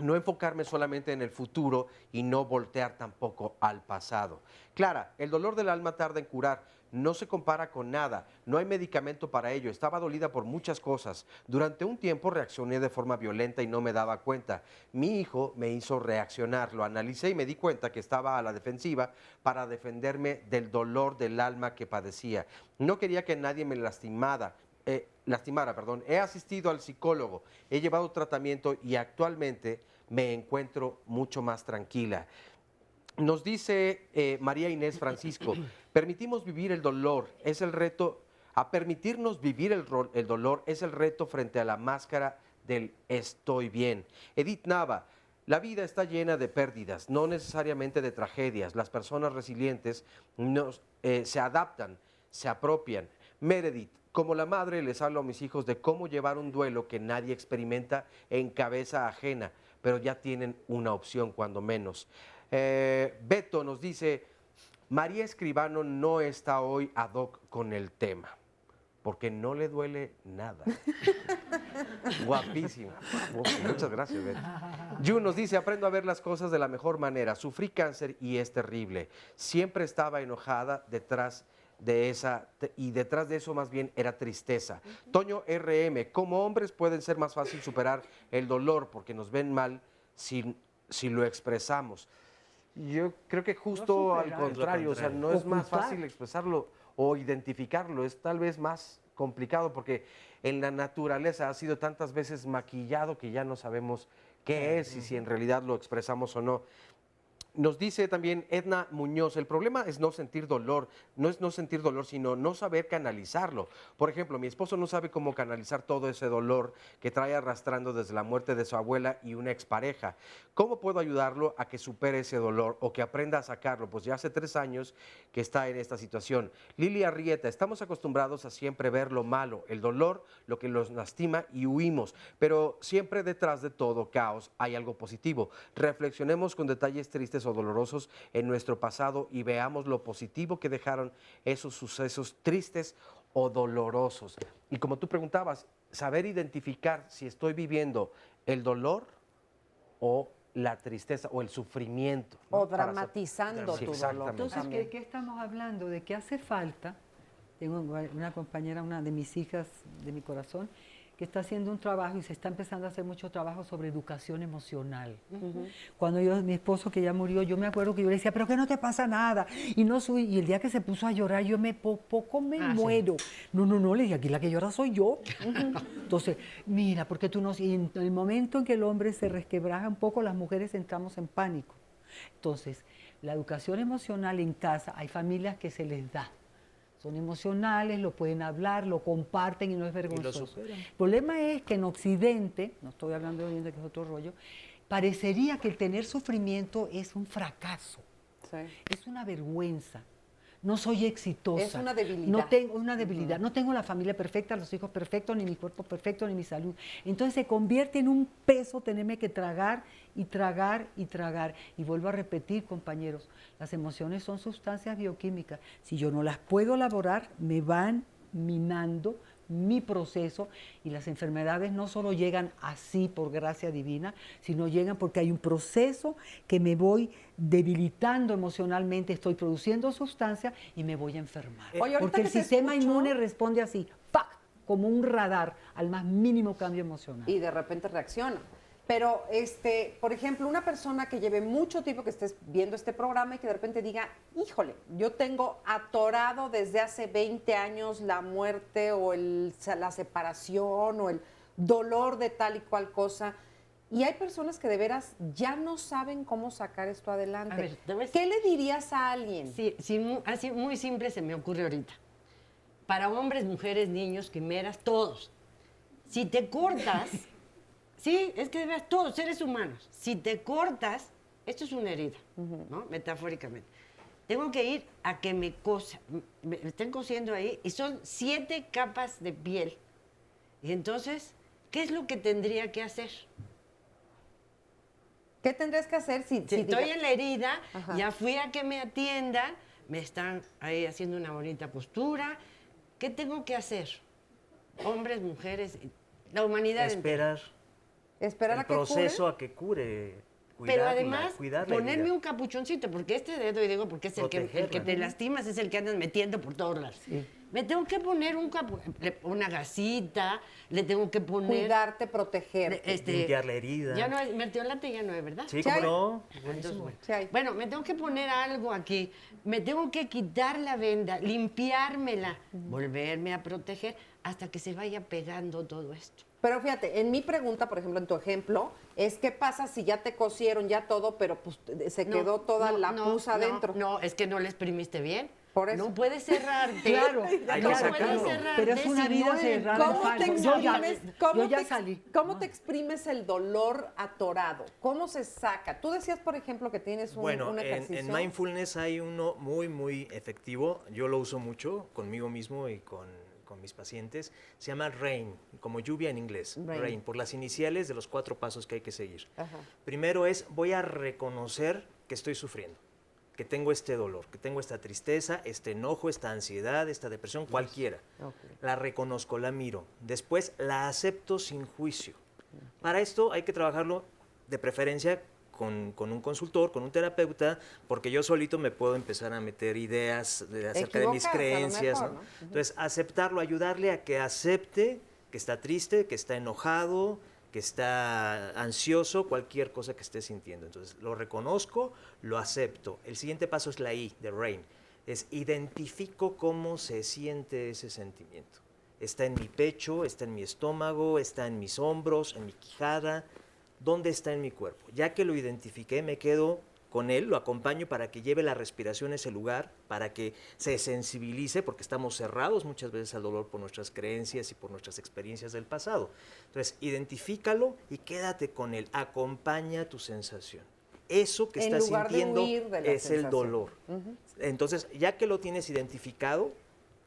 no enfocarme solamente en el futuro y no voltear tampoco al pasado. Clara, el dolor del alma tarda en curar. No se compara con nada, no hay medicamento para ello. Estaba dolida por muchas cosas. Durante un tiempo reaccioné de forma violenta y no me daba cuenta. Mi hijo me hizo reaccionar, lo analicé y me di cuenta que estaba a la defensiva para defenderme del dolor del alma que padecía. No quería que nadie me lastimara. He asistido al psicólogo, he llevado tratamiento y actualmente me encuentro mucho más tranquila. Nos dice María Inés Francisco, permitimos vivir el dolor, es el reto, a permitirnos vivir el dolor es el reto frente a la máscara del estoy bien. Edith Nava, la vida está llena de pérdidas, no necesariamente de tragedias. Las personas resilientes se adaptan, se apropian. Meredith, como la madre les hablo a mis hijos de cómo llevar un duelo que nadie experimenta en cabeza ajena, pero ya tienen una opción cuando menos. Beto nos dice, María Escribano no está hoy ad hoc con el tema, porque no le duele nada. Guapísima. Muchas gracias, Beto. Jun nos dice, aprendo a ver las cosas de la mejor manera. Sufrí cáncer y es terrible. Siempre estaba enojada detrás de eso más bien era tristeza. Toño RM, como hombres pueden ser más fácil superar el dolor porque nos ven mal si lo expresamos. Yo creo que justo al contrario, o sea, no es más fácil expresarlo o identificarlo, es tal vez más complicado porque en la naturaleza ha sido tantas veces maquillado que ya no sabemos qué es y si en realidad lo expresamos o no. Nos dice también Edna Muñoz, el problema es no sentir dolor, no es no sentir dolor, sino no saber canalizarlo. Por ejemplo, mi esposo no sabe cómo canalizar todo ese dolor que trae arrastrando desde la muerte de su abuela y una expareja. ¿Cómo puedo ayudarlo a que supere ese dolor o que aprenda a sacarlo? Pues ya hace 3 años que está en esta situación. Lili Arrieta, estamos acostumbrados a siempre ver lo malo, el dolor, lo que nos lastima y huimos, pero siempre detrás de todo caos hay algo positivo. Reflexionemos con detalles tristes o dolorosos en nuestro pasado y veamos lo positivo que dejaron esos sucesos tristes o dolorosos. Y como tú preguntabas, saber identificar si estoy viviendo el dolor o la tristeza o el sufrimiento, ¿no? O dramatizando tu dolor. Entonces, ¿qué estamos hablando? De que hace falta, tengo una compañera, una de mis hijas de mi corazón, que está haciendo un trabajo y se está empezando a hacer mucho trabajo sobre educación emocional. Cuando mi esposo que ya murió, yo me acuerdo que yo le decía, pero que no te pasa nada, y no subí, y el día que se puso a llorar, yo poco me muero. Sí. No, le dije, aquí la que llora soy yo. Entonces, mira, porque tú no, y en el momento en que el hombre se resquebraja un poco, las mujeres entramos en pánico. Entonces, la educación emocional en casa, hay familias que se les da. Son emocionales, lo pueden hablar, lo comparten y no es vergonzoso. El problema es que en Occidente, no estoy hablando de Oriente, que es otro rollo, parecería que el tener sufrimiento es un fracaso, es una vergüenza. No soy exitosa. Es una debilidad. No tengo una debilidad. No tengo la familia perfecta, los hijos perfectos, ni mi cuerpo perfecto, ni mi salud. Entonces se convierte en un peso tenerme que tragar y tragar y tragar. Y vuelvo a repetir, compañeros, las emociones son sustancias bioquímicas. Si yo no las puedo elaborar, me van minando mi proceso y las enfermedades no solo llegan así por gracia divina, sino llegan porque hay un proceso que me voy debilitando emocionalmente, estoy produciendo sustancias y me voy a enfermar. Porque el sistema inmune responde así, ¡pac!, como un radar al más mínimo cambio emocional. Y de repente reacciona. Pero, por ejemplo, una persona que lleve mucho tiempo que estés viendo este programa y que de repente diga, híjole, yo tengo atorado desde hace 20 años la muerte o la separación o el dolor de tal y cual cosa, Y hay personas que de veras ya no saben cómo sacar esto adelante. A ver, ¿Qué le dirías a alguien? Sí, así muy simple se me ocurre ahorita. Para hombres, mujeres, niños, quimeras, todos. Si te cortas, sí, es que de veras, todos, seres humanos, si te cortas, esto es una herida, ¿no? Metafóricamente. Tengo que ir a que me estén cosiendo ahí y son 7 capas de piel. Y entonces, ¿qué es lo que tendría que hacer? ¿Qué tendrías que hacer si estoy en la herida, ya fui a que me atiendan, me están ahí haciendo una bonita postura? ¿Qué tengo que hacer? Hombres, mujeres, la humanidad Esperar. Esperar el a que cure. proceso a que cure. Pero además, cuidar la ponerme herida. un capuchoncito, porque este dedo, y digo, porque es el que te lastimas, es el que andas metiendo por todos lados. Sí. Me tengo que poner una gasita, le tengo que poner... Cuidarte, protegerte. Limpiar la herida. Ya no es, mertiolate ya no es, ¿verdad? Sí, ¿cómo no? Entonces, bueno, me tengo que poner algo aquí, me tengo que quitar la venda, limpiármela, volverme a proteger hasta que se vaya pegando todo esto. Pero fíjate, en mi pregunta, por ejemplo, en tu ejemplo, es ¿qué pasa si ya te cosieron ya todo, pero pues se quedó toda la pus adentro? No, es que no le exprimiste bien. Por eso. No puedes cerrarte. Claro, no puedes cerrarte. Pero es una vida cerrada. ¿Cómo te exprimes el dolor atorado? ¿Cómo se saca? Tú decías, por ejemplo, que tienes un ejercicio. En mindfulness hay uno muy, muy efectivo. Yo lo uso mucho conmigo mismo y con mis pacientes. Se llama RAIN, como lluvia en inglés. RAIN, por las iniciales de los 4 pasos que hay que seguir. Ajá. Primero es, voy a reconocer que estoy sufriendo, que tengo este dolor, que tengo esta tristeza, este enojo, esta ansiedad, esta depresión, cualquiera. Okay. La reconozco, la miro. Después la acepto sin juicio. Para esto hay que trabajarlo de preferencia con un consultor, con un terapeuta, porque yo solito me puedo empezar a meter ideas acerca de mis creencias. Mejor, ¿no? Entonces, aceptarlo, ayudarle a que acepte que está triste, que está enojado, que está ansioso, cualquier cosa que esté sintiendo. Entonces, lo reconozco, lo acepto. El siguiente paso es la I, de RAIN. Es identifico cómo se siente ese sentimiento. Está en mi pecho, está en mi estómago, está en mis hombros, en mi quijada. ¿Dónde está en mi cuerpo? Ya que lo identifiqué, me quedo con él, lo acompaño para que lleve la respiración a ese lugar, para que se sensibilice, porque estamos cerrados muchas veces al dolor por nuestras creencias y por nuestras experiencias del pasado. Entonces, identifícalo y quédate con él, acompaña tu sensación. Eso que estás sintiendo es el dolor. Entonces, ya que lo tienes identificado,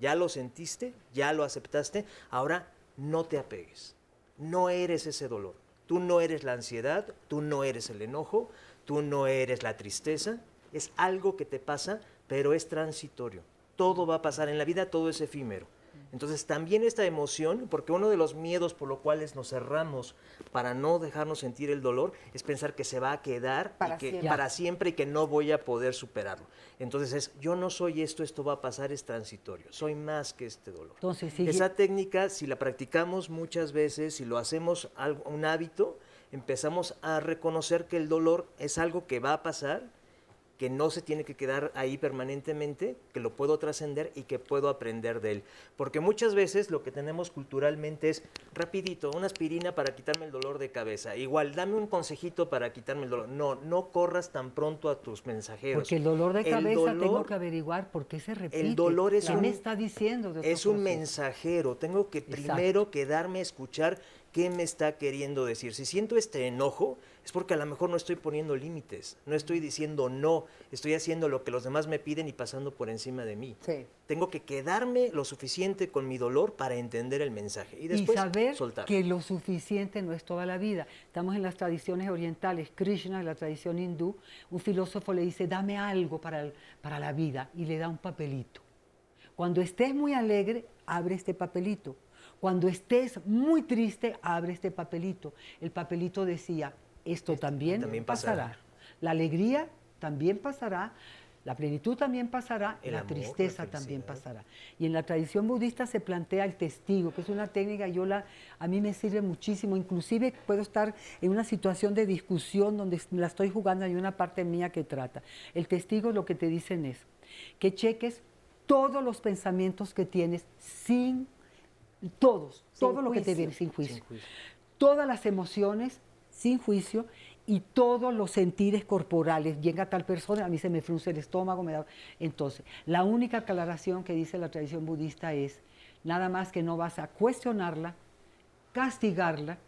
ya lo sentiste, ya lo aceptaste, ahora no te apegues, no eres ese dolor. Tú no eres la ansiedad, tú no eres el enojo, tú no eres la tristeza. Es algo que te pasa, pero es transitorio. Todo va a pasar en la vida, todo es efímero. Entonces también esta emoción, porque uno de los miedos por los cuales nos cerramos para no dejarnos sentir el dolor es pensar que se va a quedar para siempre y que no voy a poder superarlo. Entonces yo no soy esto, esto va a pasar, es transitorio. Soy más que este dolor. Entonces, esa técnica, si la practicamos muchas veces, si lo hacemos un hábito, empezamos a reconocer que el dolor es algo que va a pasar, que no se tiene que quedar ahí permanentemente, que lo puedo trascender y que puedo aprender de él. Porque muchas veces lo que tenemos culturalmente es rapidito, una aspirina para quitarme el dolor de cabeza. Igual, dame un consejito para quitarme el dolor. No corras tan pronto a tus mensajeros. Porque el dolor de cabeza tengo que averiguar por qué se repite. El dolor es me está diciendo de es un mensajero. Tengo que primero quedarme a escuchar qué me está queriendo decir. Si siento este enojo, es porque a lo mejor no estoy poniendo límites, no estoy diciendo no, estoy haciendo lo que los demás me piden y pasando por encima de mí. Sí. Tengo que quedarme lo suficiente con mi dolor para entender el mensaje y después saber soltar. Que lo suficiente no es toda la vida. Estamos en las tradiciones orientales, Krishna, en la tradición hindú, un filósofo le dice, dame algo para la vida, y le da un papelito. Cuando estés muy alegre, abre este papelito. Cuando estés muy triste, abre este papelito. El papelito decía, esto también pasará. La alegría también pasará, la plenitud también pasará, la tristeza también pasará. Y en la tradición budista se plantea el testigo, que es una técnica, a mí me sirve muchísimo. Inclusive puedo estar en una situación de discusión donde la estoy jugando, hay una parte mía que trata. El testigo lo que te dicen es que cheques todos los pensamientos que tienes todo lo que te viene sin juicio. Todas las emociones sin juicio, y todos los sentires corporales. Llega tal persona, a mí se me frunce el estómago, me da... Entonces, la única aclaración que dice la tradición budista es nada más que no vas a cuestionarla, castigarla,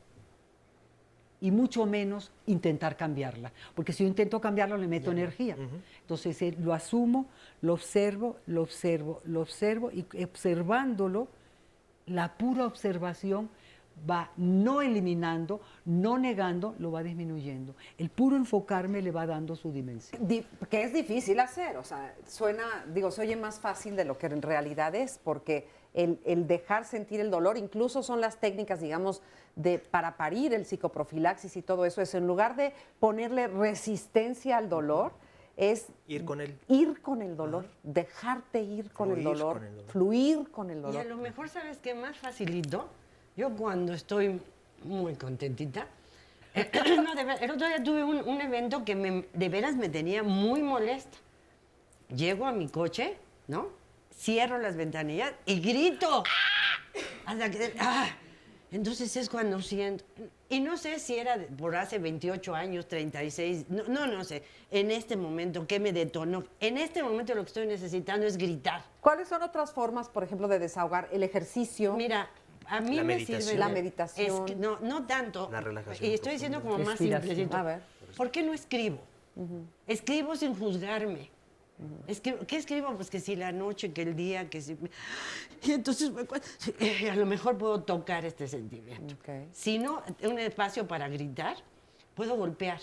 y mucho menos intentar cambiarla. Porque si yo intento cambiarla, le meto energía. Entonces, lo asumo, lo observo, lo observo, lo observo, y observándolo, la pura observación va no eliminando, no negando, lo va disminuyendo. El puro enfocarme le va dando su dimensión. Que es difícil hacer, o sea, se oye más fácil de lo que en realidad es, porque el dejar sentir el dolor, incluso son las técnicas, digamos, para parir, el psicoprofilaxis y todo eso, es en lugar de ponerle resistencia al dolor, es ir con él. Ir con el dolor, dejarte ir con el dolor, fluir con el dolor. Y a lo mejor, ¿sabes qué más facilito? Yo cuando estoy muy contentita, el otro día tuve un evento que de veras me tenía muy molesta. Llego a mi coche, ¿no? Cierro las ventanillas y grito. Hasta que, entonces es cuando siento, y no sé si era por hace 28 años, 36, no sé, en este momento, ¿qué me detonó? En este momento lo que estoy necesitando es gritar. ¿Cuáles son otras formas, por ejemplo, de desahogar? El ejercicio. Mira, a mí me sirve la meditación. Es que no tanto. La relajación. Y estoy diciendo como más simplecito. A ver. ¿Por qué no escribo? Escribo sin juzgarme. ¿Qué escribo? Pues que si la noche, que el día, que si... Y entonces a lo mejor puedo tocar este sentimiento. Si no, un espacio para gritar, puedo golpear.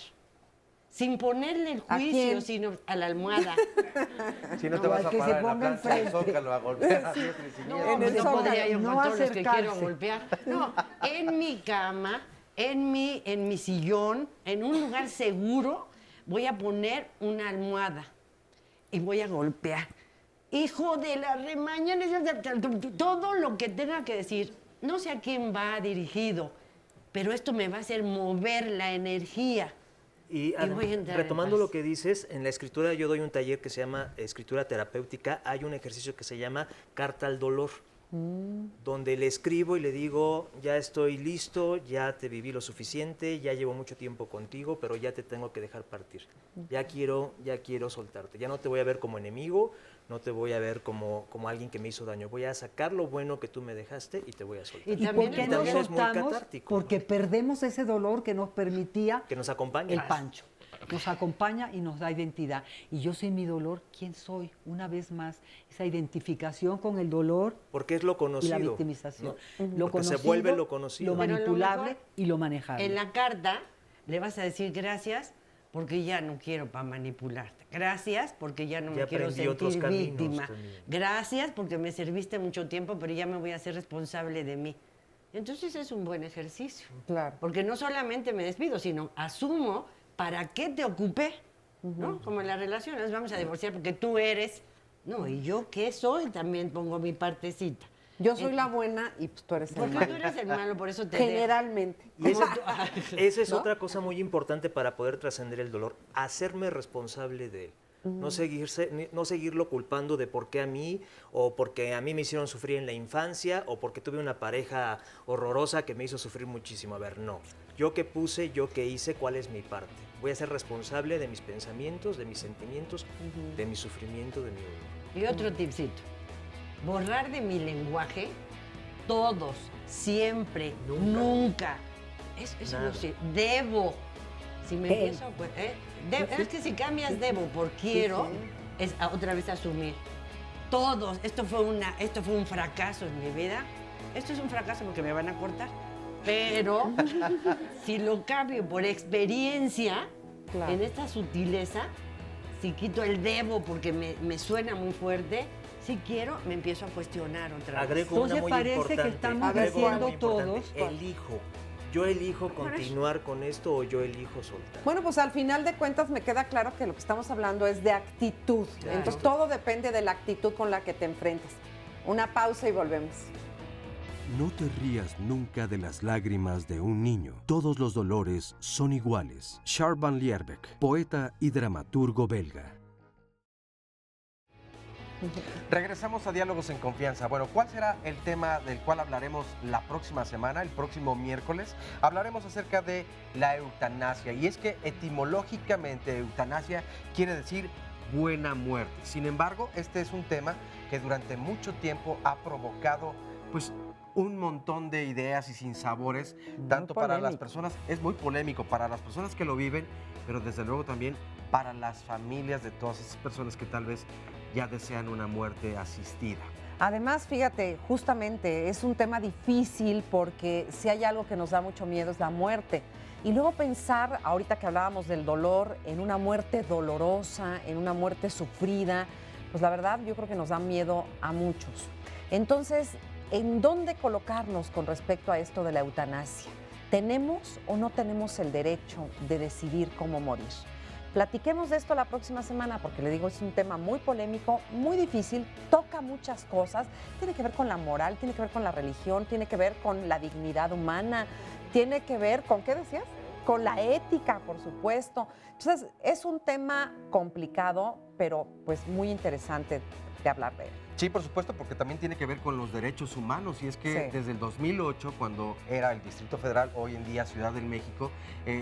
Sin ponerle el juicio, sino a la almohada. Si no te vas a parar en la plaza del Zócalo a golpear. No podría yo con todos los que quiero golpear. No, en mi cama, en mi sillón, en un lugar seguro, voy a poner una almohada y voy a golpear. Hijo de la remaña, todo lo que tenga que decir, no sé a quién va dirigido, pero esto me va a hacer mover la energía. Y retomando lo que dices, en la escritura yo doy un taller que se llama escritura terapéutica. Hay un ejercicio que se llama carta al dolor, donde le escribo y le digo, ya estoy listo, ya te viví lo suficiente, ya llevo mucho tiempo contigo, pero ya te tengo que dejar partir. Ya quiero soltarte. Ya no te voy a ver como enemigo, no te voy a ver como alguien que me hizo daño. Voy a sacar lo bueno que tú me dejaste y te voy a soltar. ¿Y por qué no soltamos? Porque perdemos ese dolor que nos permitía que nos acompañe. El pancho. Nos acompaña y nos da identidad. Y yo sin mi dolor, ¿quién soy? Una vez más, esa identificación con el dolor. Porque es lo conocido. Y la victimización. ¿No? Lo Porque conocido, se vuelve lo conocido. Lo manipulable y lo manejable. En la carta le vas a decir gracias porque ya no quiero para manipularte. Gracias porque ya no me quiero sentir víctima. Gracias porque me serviste mucho tiempo, pero ya me voy a hacer responsable de mí. Entonces es un buen ejercicio. Claro. Porque no solamente me despido, sino asumo para qué te ocupé, ¿no? Como en las relaciones, vamos a divorciar porque tú eres... No, ¿y yo qué soy? También pongo mi partecita. Yo soy la buena y pues tú eres el malo. Porque tú eres el malo, por eso te generalmente. Esa es otra cosa muy importante para poder trascender el dolor, hacerme responsable de él. No seguirlo culpando de por qué a mí, o porque a mí me hicieron sufrir en la infancia, o porque tuve una pareja horrorosa que me hizo sufrir muchísimo. A ver, no. Yo qué puse, yo qué hice, cuál es mi parte. Voy a ser responsable de mis pensamientos, de mis sentimientos, de mi sufrimiento, de mi dolor. Y otro tipcito. Borrar de mi lenguaje todos, siempre, nunca. Eso no sé. Debo. Si me empiezo, pues, es que si cambias debo por quiero, es otra vez asumir. Todos. Esto fue un fracaso en mi vida. Esto es un fracaso porque me van a cortar. Pero si lo cambio por experiencia, en esta sutileza, si quito el debo porque me suena muy fuerte, si quiero, me empiezo a cuestionar otra vez. Agrego una muy parece importante. que estamos haciendo todos. Elijo. Yo elijo continuar con esto o yo elijo soltar. Bueno, pues al final de cuentas me queda claro que lo que estamos hablando es de actitud. Claro. Entonces todo depende de la actitud con la que te enfrentes. Una pausa y volvemos. No te rías nunca de las lágrimas de un niño. Todos los dolores son iguales. Charles van Lierbeck, poeta y dramaturgo belga. Regresamos a Diálogos en Confianza. Bueno, ¿cuál será el tema del cual hablaremos la próxima semana, el próximo miércoles? Hablaremos acerca de la eutanasia. Y es que etimológicamente eutanasia quiere decir buena muerte. Sin embargo, este es un tema que durante mucho tiempo ha provocado pues un montón de ideas y sinsabores, tanto para las personas, es muy polémico para las personas que lo viven, pero desde luego también para las familias de todas esas personas que tal vez ya desean una muerte asistida. Además, fíjate, justamente es un tema difícil porque si hay algo que nos da mucho miedo es la muerte. Y luego pensar, ahorita que hablábamos del dolor, en una muerte dolorosa, en una muerte sufrida, pues la verdad yo creo que nos da miedo a muchos. Entonces, ¿en dónde colocarnos con respecto a esto de la eutanasia? ¿Tenemos o no tenemos el derecho de decidir cómo morir? Platiquemos de esto la próxima semana porque le digo, es un tema muy polémico, muy difícil, toca muchas cosas, tiene que ver con la moral, tiene que ver con la religión, tiene que ver con la dignidad humana, tiene que ver con, ¿qué decías? Con la ética, por supuesto. Entonces, es un tema complicado, pero pues muy interesante de hablar de él. Sí, por supuesto, porque también tiene que ver con los derechos humanos y es que desde el 2008, cuando era el Distrito Federal, hoy en día Ciudad de México,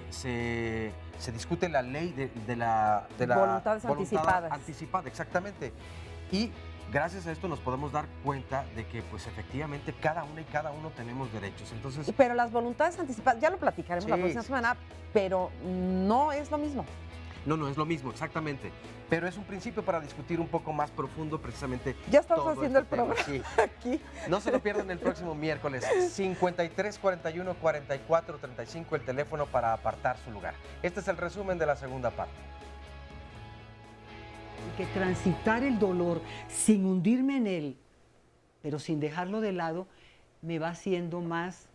se discute la ley de la voluntades anticipadas. Anticipada, exactamente. Y gracias a esto nos podemos dar cuenta de que pues efectivamente cada una y cada uno tenemos derechos. Entonces, pero las voluntades anticipadas, ya lo platicaremos la próxima semana, pero no es lo mismo. No es lo mismo, exactamente. Pero es un principio para discutir un poco más profundo precisamente. Ya estamos haciendo el programa aquí. No se lo pierdan el próximo miércoles. 53 41 44 35 el teléfono para apartar su lugar. Este es el resumen de la segunda parte. Que transitar el dolor sin hundirme en él, pero sin dejarlo de lado, me va haciendo más,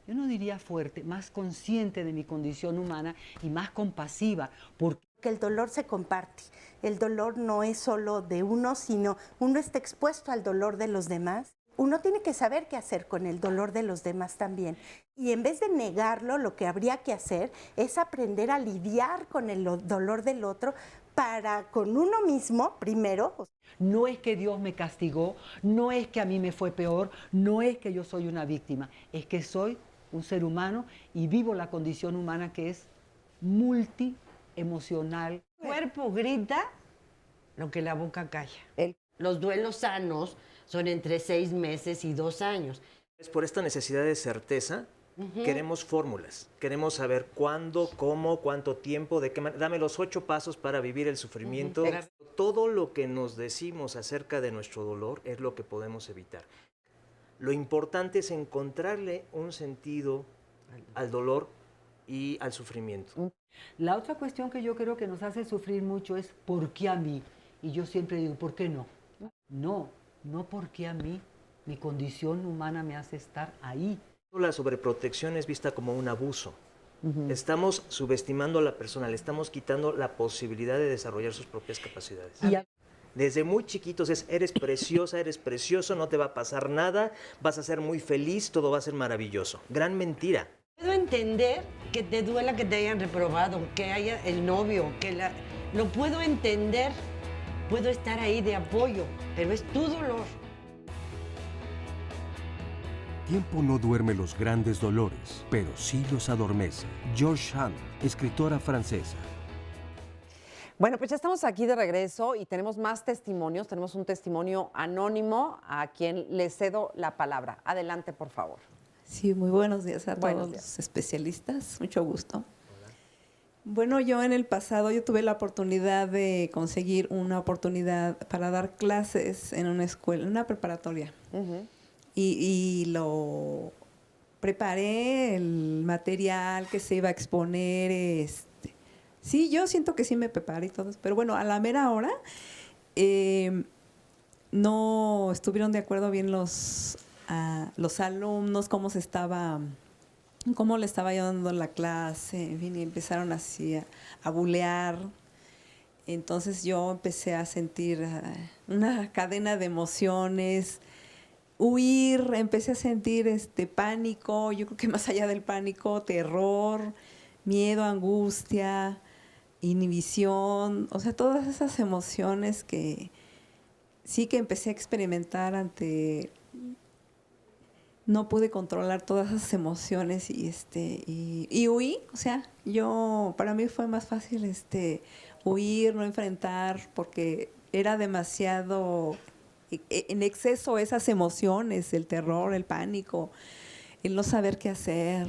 yo no diría fuerte, más consciente de mi condición humana y más compasiva. Porque el dolor se comparte. El dolor no es solo de uno, sino uno está expuesto al dolor de los demás. Uno tiene que saber qué hacer con el dolor de los demás también. Y en vez de negarlo, lo que habría que hacer es aprender a lidiar con el dolor del otro para con uno mismo primero. No es que Dios me castigó, no es que a mí me fue peor, no es que yo soy una víctima, es que soy un ser humano y vivo la condición humana que es multiemocional. El cuerpo grita lo que la boca calla. Los duelos sanos son entre 6 meses y 2 años. Por esta necesidad de certeza, queremos fórmulas. Queremos saber cuándo, cómo, cuánto tiempo, de qué manera. Dame los 8 pasos para vivir el sufrimiento. Todo lo que nos decimos acerca de nuestro dolor es lo que podemos evitar. Lo importante es encontrarle un sentido al dolor y al sufrimiento. La otra cuestión que yo creo que nos hace sufrir mucho es ¿por qué a mí? Y yo siempre digo, ¿por qué no? No ¿por qué a mí? Mi condición humana me hace estar ahí. La sobreprotección es vista como un abuso. Estamos subestimando a la persona, le estamos quitando la posibilidad de desarrollar sus propias capacidades. Desde muy chiquitos eres preciosa, eres precioso, no te va a pasar nada, vas a ser muy feliz, todo va a ser maravilloso. Gran mentira. Puedo entender que te duela que te hayan reprobado, que haya el novio, lo puedo entender, puedo estar ahí de apoyo, pero es tu dolor. Tiempo no duerme los grandes dolores, pero sí los adormece. George Sand, escritora francesa. Bueno, pues ya estamos aquí de regreso y tenemos más testimonios. Tenemos un testimonio anónimo a quien le cedo la palabra. Adelante, por favor. Sí, muy buenos días a todos los especialistas. Mucho gusto. Hola. Bueno, yo en el pasado tuve la oportunidad de conseguir una oportunidad para dar clases en una escuela, en una preparatoria. Y lo preparé, el material que se iba a exponer. Sí, yo siento que sí me preparé y todo, pero bueno, a la mera hora no estuvieron de acuerdo bien los alumnos, cómo le estaba llevando la clase, en fin, y empezaron así a bulear. Entonces yo empecé a sentir una cadena de emociones, huir, empecé a sentir pánico, yo creo que más allá del pánico, terror, miedo, angustia, inhibición, o sea, todas esas emociones que sí que empecé a experimentar no pude controlar todas esas emociones y huí, o sea, para mí fue más fácil huir, no enfrentar, porque era demasiado en exceso esas emociones, el terror, el pánico, el no saber qué hacer.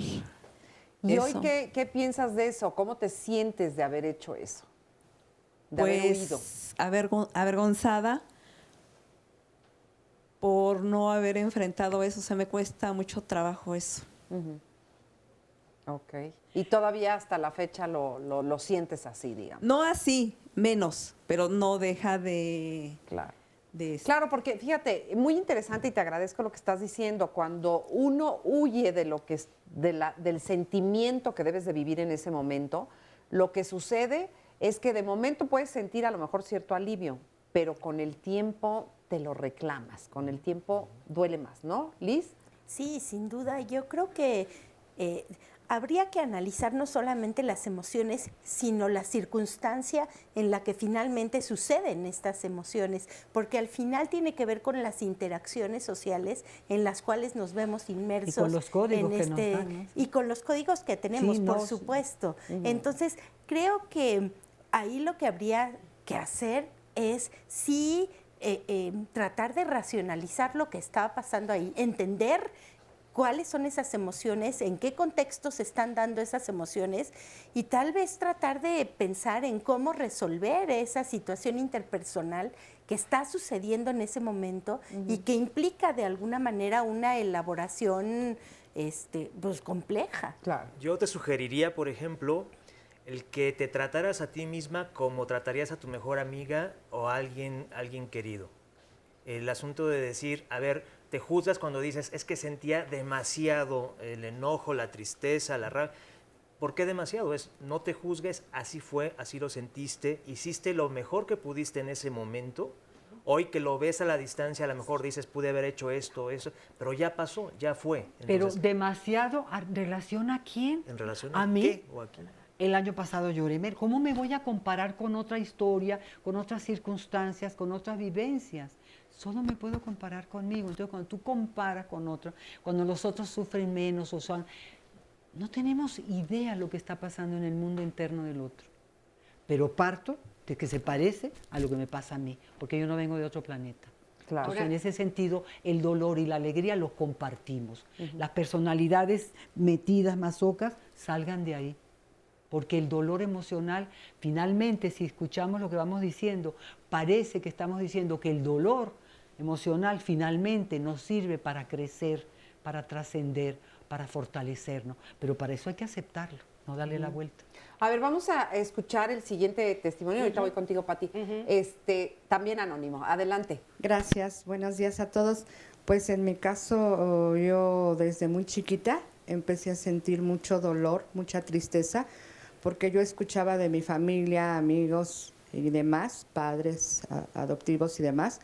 ¿Y eso. hoy qué piensas de eso? ¿Cómo te sientes de haber hecho eso? De haber huido. Avergonzada por no haber enfrentado eso. O sea, me cuesta mucho trabajo eso. Ok. Y todavía hasta la fecha lo sientes así, digamos. No así, menos, pero no deja de... Claro. Claro, porque fíjate, muy interesante y te agradezco lo que estás diciendo. Cuando uno huye de lo que del sentimiento que debes de vivir en ese momento, lo que sucede es que de momento puedes sentir a lo mejor cierto alivio, pero con el tiempo te lo reclamas, con el tiempo duele más, ¿no, Liz? Sí, sin duda. Yo creo que habría que analizar no solamente las emociones, sino la circunstancia en la que finalmente suceden estas emociones, porque al final tiene que ver con las interacciones sociales en las cuales nos vemos inmersos. Y con los códigos que nos dan, ¿no? Y con los códigos que tenemos, Sí, por no, supuesto. sí. Entonces, creo que ahí lo que habría que hacer es sí tratar de racionalizar lo que está pasando ahí, entender cuáles son esas emociones, en qué contexto se están dando esas emociones y tal vez tratar de pensar en cómo resolver esa situación interpersonal que está sucediendo en ese momento y que implica de alguna manera una elaboración pues compleja. Claro. Yo te sugeriría, por ejemplo, el que te trataras a ti misma como tratarías a tu mejor amiga o a alguien querido. El asunto de decir, a ver, te juzgas cuando dices, es que sentía demasiado el enojo, la tristeza, la rabia. ¿Por qué demasiado? No te juzgues, así fue, así lo sentiste, hiciste lo mejor que pudiste en ese momento. Hoy que lo ves a la distancia, a lo mejor dices, pude haber hecho esto, eso, pero ya pasó, ya fue. Entonces, Pero demasiado, ¿en relación a quién? ¿en relación ¿A a mí? qué o a quién? El año pasado lloré. ¿Cómo me voy a comparar con otra historia, con otras circunstancias, con otras vivencias? Solo me puedo comparar conmigo. Entonces, cuando tú comparas con otros, cuando los otros sufren menos o son... No tenemos idea lo que está pasando en el mundo interno del otro. Pero parto de que se parece a lo que me pasa a mí, porque yo no vengo de otro planeta. Claro. Entonces, en ese sentido, el dolor y la alegría los compartimos. Las personalidades metidas, masocas, salgan de ahí. Porque el dolor emocional, finalmente, si escuchamos lo que vamos diciendo, parece que estamos diciendo que el dolor emocional finalmente nos sirve para crecer, para trascender, para fortalecernos. Pero para eso hay que aceptarlo, no darle la vuelta. A ver, vamos a escuchar el siguiente testimonio. Ahorita voy contigo, Pati. También anónimo. Adelante. Gracias. Buenos días a todos. Pues en mi caso, yo desde muy chiquita empecé a sentir mucho dolor, mucha tristeza, porque yo escuchaba de mi familia, amigos y demás, padres adoptivos y demás,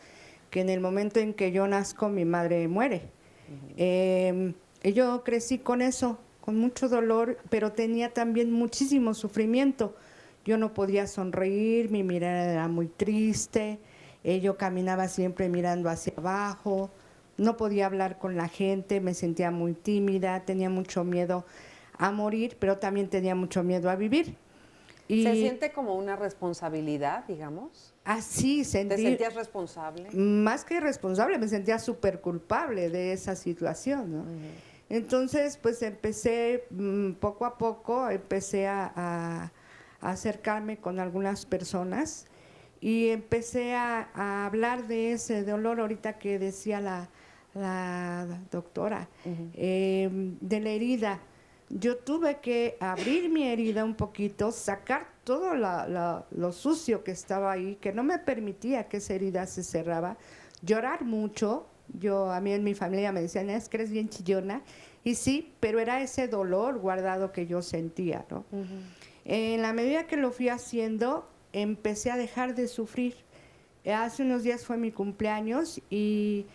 que en el momento en que yo nazco, mi madre muere. Y yo crecí con eso, con mucho dolor, pero tenía también muchísimo sufrimiento. Yo no podía sonreír, mi mirada era muy triste, yo caminaba siempre mirando hacia abajo, no podía hablar con la gente, me sentía muy tímida, tenía mucho miedo a morir, pero también tenía mucho miedo a vivir. Y ¿se siente como una responsabilidad, digamos? Así sentí. ¿Te sentías responsable? Más que responsable, me sentía súper culpable de esa situación, ¿no? Entonces, pues empecé, poco a poco, empecé a acercarme con algunas personas y empecé a hablar de ese dolor, ahorita que decía la doctora, de la herida. Yo tuve que abrir mi herida un poquito, sacar todo lo sucio que estaba ahí, que no me permitía que esa herida se cerrara, llorar mucho. A mí en mi familia me decían, es que eres bien chillona, y sí, pero era ese dolor guardado que yo sentía, ¿no? En la medida que lo fui haciendo, empecé a dejar de sufrir. Hace unos días fue mi cumpleaños y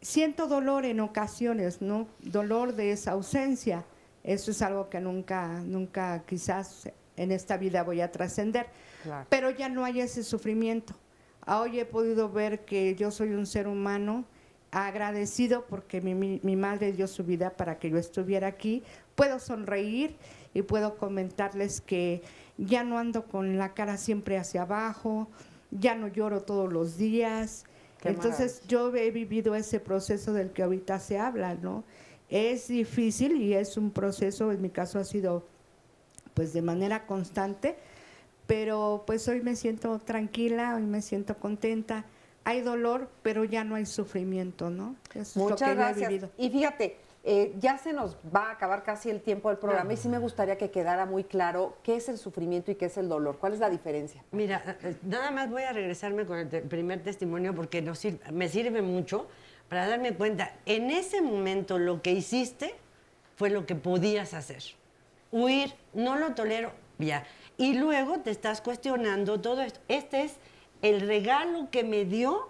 siento dolor en ocasiones, ¿no? Dolor de esa ausencia. Eso es algo que nunca quizás en esta vida voy a trascender. Claro. Pero ya no hay ese sufrimiento. Hoy he podido ver que yo soy un ser humano agradecido porque mi madre dio su vida para que yo estuviera aquí. Puedo sonreír y puedo comentarles que ya no ando con la cara siempre hacia abajo, ya no lloro todos los días. Entonces yo he vivido ese proceso del que ahorita se habla, ¿no? Es difícil y es un proceso, en mi caso ha sido pues de manera constante, pero pues hoy me siento tranquila, hoy me siento contenta. Hay dolor, pero ya no hay sufrimiento, ¿no? Es Muchas lo que yo he gracias. vivido. Y fíjate, ya se nos va a acabar casi el tiempo del programa y sí me gustaría que quedara muy claro qué es el sufrimiento y qué es el dolor. ¿Cuál es la diferencia? Mira, nada más voy a regresarme con el primer testimonio porque me sirve mucho para darme cuenta, en ese momento lo que hiciste fue lo que podías hacer. Huir, no lo tolero, ya. Y luego te estás cuestionando todo esto. Este es el regalo que me dio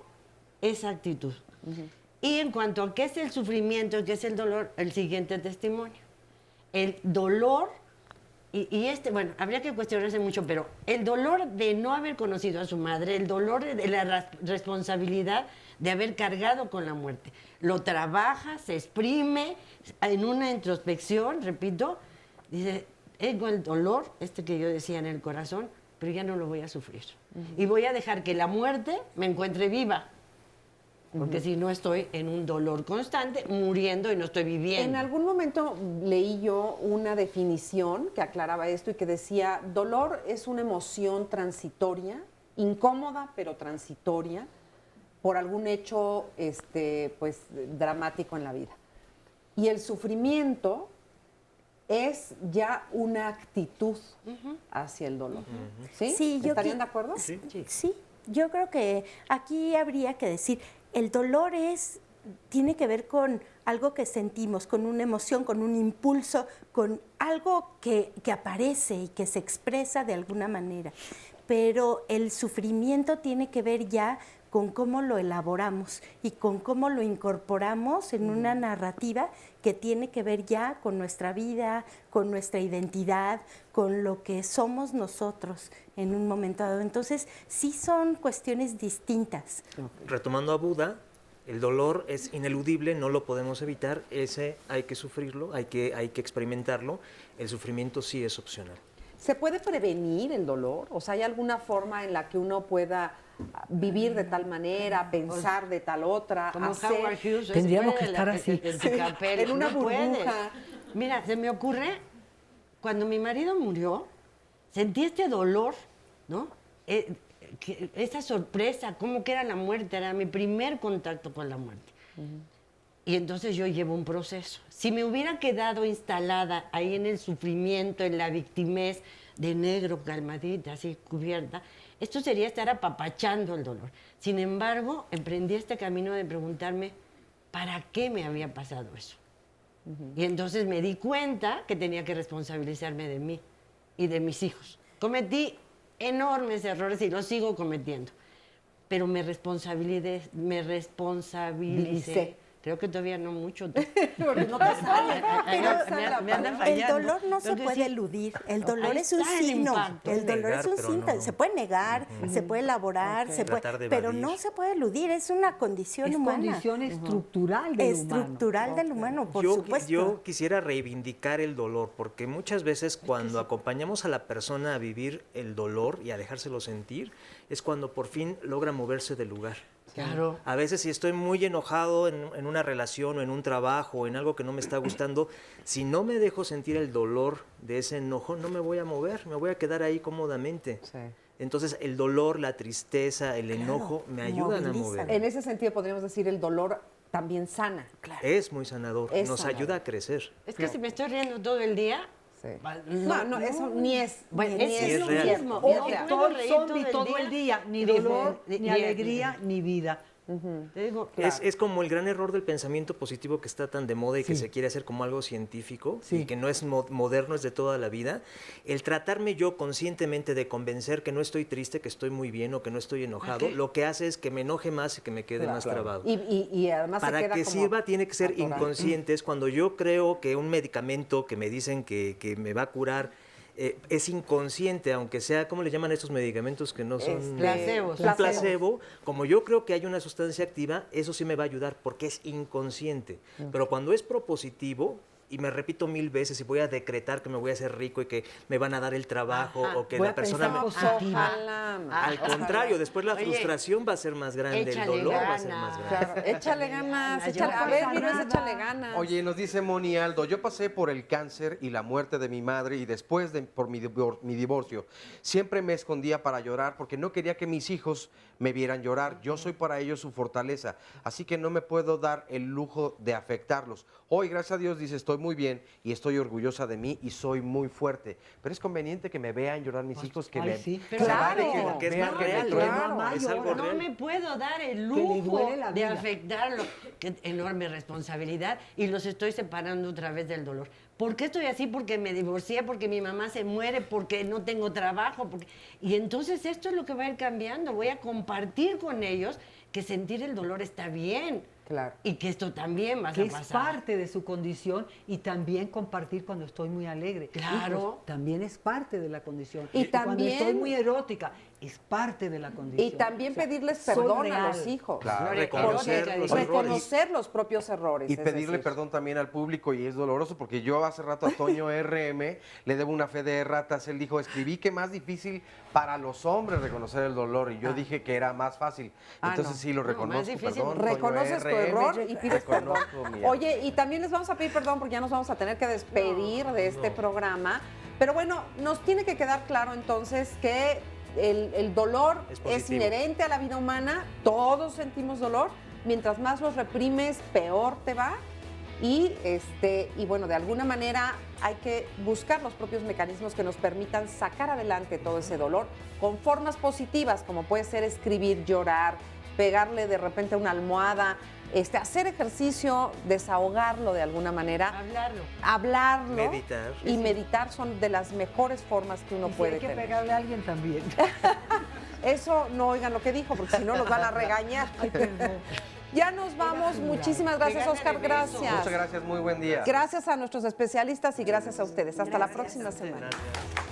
esa actitud. Y en cuanto a qué es el sufrimiento y qué es el dolor, el siguiente testimonio. El dolor, bueno, habría que cuestionarse mucho, pero el dolor de no haber conocido a su madre, el dolor de la responsabilidad de haber cargado con la muerte. Lo trabaja, se exprime en una introspección, repito, dice, tengo el dolor, que yo decía en el corazón, pero ya no lo voy a sufrir. Y voy a dejar que la muerte me encuentre viva. Porque si no estoy en un dolor constante, muriendo y no estoy viviendo. En algún momento leí yo una definición que aclaraba esto y que decía, dolor es una emoción transitoria, incómoda pero transitoria, por algún hecho pues, dramático en la vida. Y el sufrimiento es ya una actitud hacia el dolor. ¿Sí? Sí, ¿Estarían de acuerdo? Sí, yo creo que aquí habría que decir, el dolor tiene que ver con algo que sentimos, con una emoción, con un impulso, con algo que aparece y que se expresa de alguna manera. Pero el sufrimiento tiene que ver ya con cómo lo elaboramos y con cómo lo incorporamos en una narrativa que tiene que ver ya con nuestra vida, con nuestra identidad, con lo que somos nosotros en un momento dado. Entonces, sí son cuestiones distintas. Retomando a Buda, el dolor es ineludible, no lo podemos evitar, ese hay que sufrirlo, hay que experimentarlo, el sufrimiento sí es opcional. ¿Se puede prevenir el dolor? O sea, ¿hay alguna forma en la que uno pueda vivir de tal manera, pensar de tal otra, como hacer? Howard Hughes, tendríamos que estar así. En una burbuja. Mira, se me ocurre, cuando mi marido murió, sentí este dolor, ¿no? Esa sorpresa, cómo que era la muerte, era mi primer contacto con la muerte. Y entonces yo llevo un proceso. Si me hubiera quedado instalada ahí en el sufrimiento, en la victimez de negro, calmadita, así cubierta, esto sería estar apapachando el dolor. Sin embargo, emprendí este camino de preguntarme, ¿para qué me había pasado eso? Y entonces me di cuenta que tenía que responsabilizarme de mí y de mis hijos. Cometí enormes errores y los sigo cometiendo, pero me responsabilicé. Creo que todavía no mucho. Porque no te sale. Pero me anda el fallando. dolor no se puede eludir. El dolor es un signo. El dolor es un signo. Se puede negar, se puede elaborar, pero no se puede eludir. Es una condición humana. Es condición estructural del humano. Estructural del humano, por supuesto. Yo quisiera reivindicar el dolor, porque muchas veces cuando acompañamos a la persona a vivir el dolor y a dejárselo sentir, es cuando por fin logra moverse del lugar. Claro. A veces si estoy muy enojado en una relación o en un trabajo o en algo que no me está gustando, si no me dejo sentir el dolor de ese enojo, no me voy a mover, me voy a quedar ahí cómodamente. Sí. Entonces el dolor, la tristeza, el enojo me ayudan a mover. En ese sentido podríamos decir el dolor también sana. Claro. Es muy sanador, nos ayuda a crecer. Es que si me estoy riendo todo el día... No, eso ni es. Bueno, es lo real. mismo. Todo zombie todo el día, ni dolor, ni alegría, ni vida. Te digo, es como el gran error del pensamiento positivo que está tan de moda y que se quiere hacer como algo científico y que no es moderno, es de toda la vida. El tratarme yo conscientemente de convencer que no estoy triste, que estoy muy bien o que no estoy enojado, lo que hace es que me enoje más y que me quede más trabado. Y además para se queda que como sirva tiene que ser atorado. inconsciente. Es cuando yo creo que un medicamento que me dicen que me va a curar es inconsciente, aunque sea, ¿cómo le llaman a estos medicamentos que no son? Placebos. Un placebo. Como yo creo que hay una sustancia activa, eso sí me va a ayudar porque es inconsciente. Pero cuando es propositivo, y me repito 1000 veces y voy a decretar que me voy a hacer rico y que me van a dar el trabajo o que voy la a persona me... pensar Al contrario, después la Oye, frustración va a ser más grande, el échale dolor va a ganas. ser más grande. Claro, échale ganas, ganas, échale, no a ver, pasa Virués, nada. échale ganas. Oye, nos dice Moni Aldo, yo pasé por el cáncer y la muerte de mi madre y después por mi divorcio. Siempre me escondía para llorar porque no quería que mis hijos me vieran llorar. Yo soy para ellos su fortaleza, así que no me puedo dar el lujo de afectarlos. Hoy, gracias a Dios, dice, estoy muy bien y estoy orgullosa de mí y soy muy fuerte. Pero es conveniente que me vean llorar mis hijos, que me... sí. se vale que- Porque es vean más que me real, trueno. es algo No real. me puedo dar el le lujo duele la de vida. afectarlo. Qué enorme responsabilidad y los estoy separando otra vez del dolor. ¿Por qué estoy así? Porque me divorcié, porque mi mamá se muere, porque no tengo trabajo. Y entonces esto es lo que va a ir cambiando. Voy a compartir con ellos que sentir el dolor está bien. Claro. Y que esto también va a Que es pasar. parte de su condición y también compartir cuando estoy muy alegre. Claro. Hijos, también es parte de la condición. Y cuando también- estoy muy erótica, es parte de la condición. Y también O sea, pedirles soy perdón a real. los hijos. Claro, Gloria, reconocer erótica, los dice. errores. Reconocer los propios errores. Y es pedirle decir. perdón también al público, y es doloroso porque yo hace rato a Toño RM le debo una fe de ratas. Él dijo, escribí que más difícil para los hombres reconocer el dolor, y yo dije que era más fácil. Entonces no. sí lo No, más reconozco, difícil. perdón. Toño Reconoces tu RM, error y pides perdón. reconozco mi error. Oye, y también les vamos a pedir perdón porque ya nos vamos a tener que despedir de este programa. Pero bueno, nos tiene que quedar claro entonces que el dolor Es es positivo. inherente a la vida humana. Todos sentimos dolor. Mientras más los reprimes, peor te va. Y bueno, de alguna manera hay que buscar los propios mecanismos que nos permitan sacar adelante todo ese dolor con formas positivas, como puede ser escribir, llorar, pegarle de repente a una almohada, hacer ejercicio, desahogarlo de alguna manera, hablarlo Meditar. y meditar son de las mejores formas que uno Y si puede hay que tener. pegarle a alguien también. Eso no oigan lo que dijo, porque si no nos van a regañar. Ay, perdón. Ya nos vamos. Muchísimas gracias, Pegarle Oscar. de beso. Gracias. Muchas gracias, muy buen día. Gracias a nuestros especialistas y gracias a ustedes. Hasta la próxima semana. Gracias.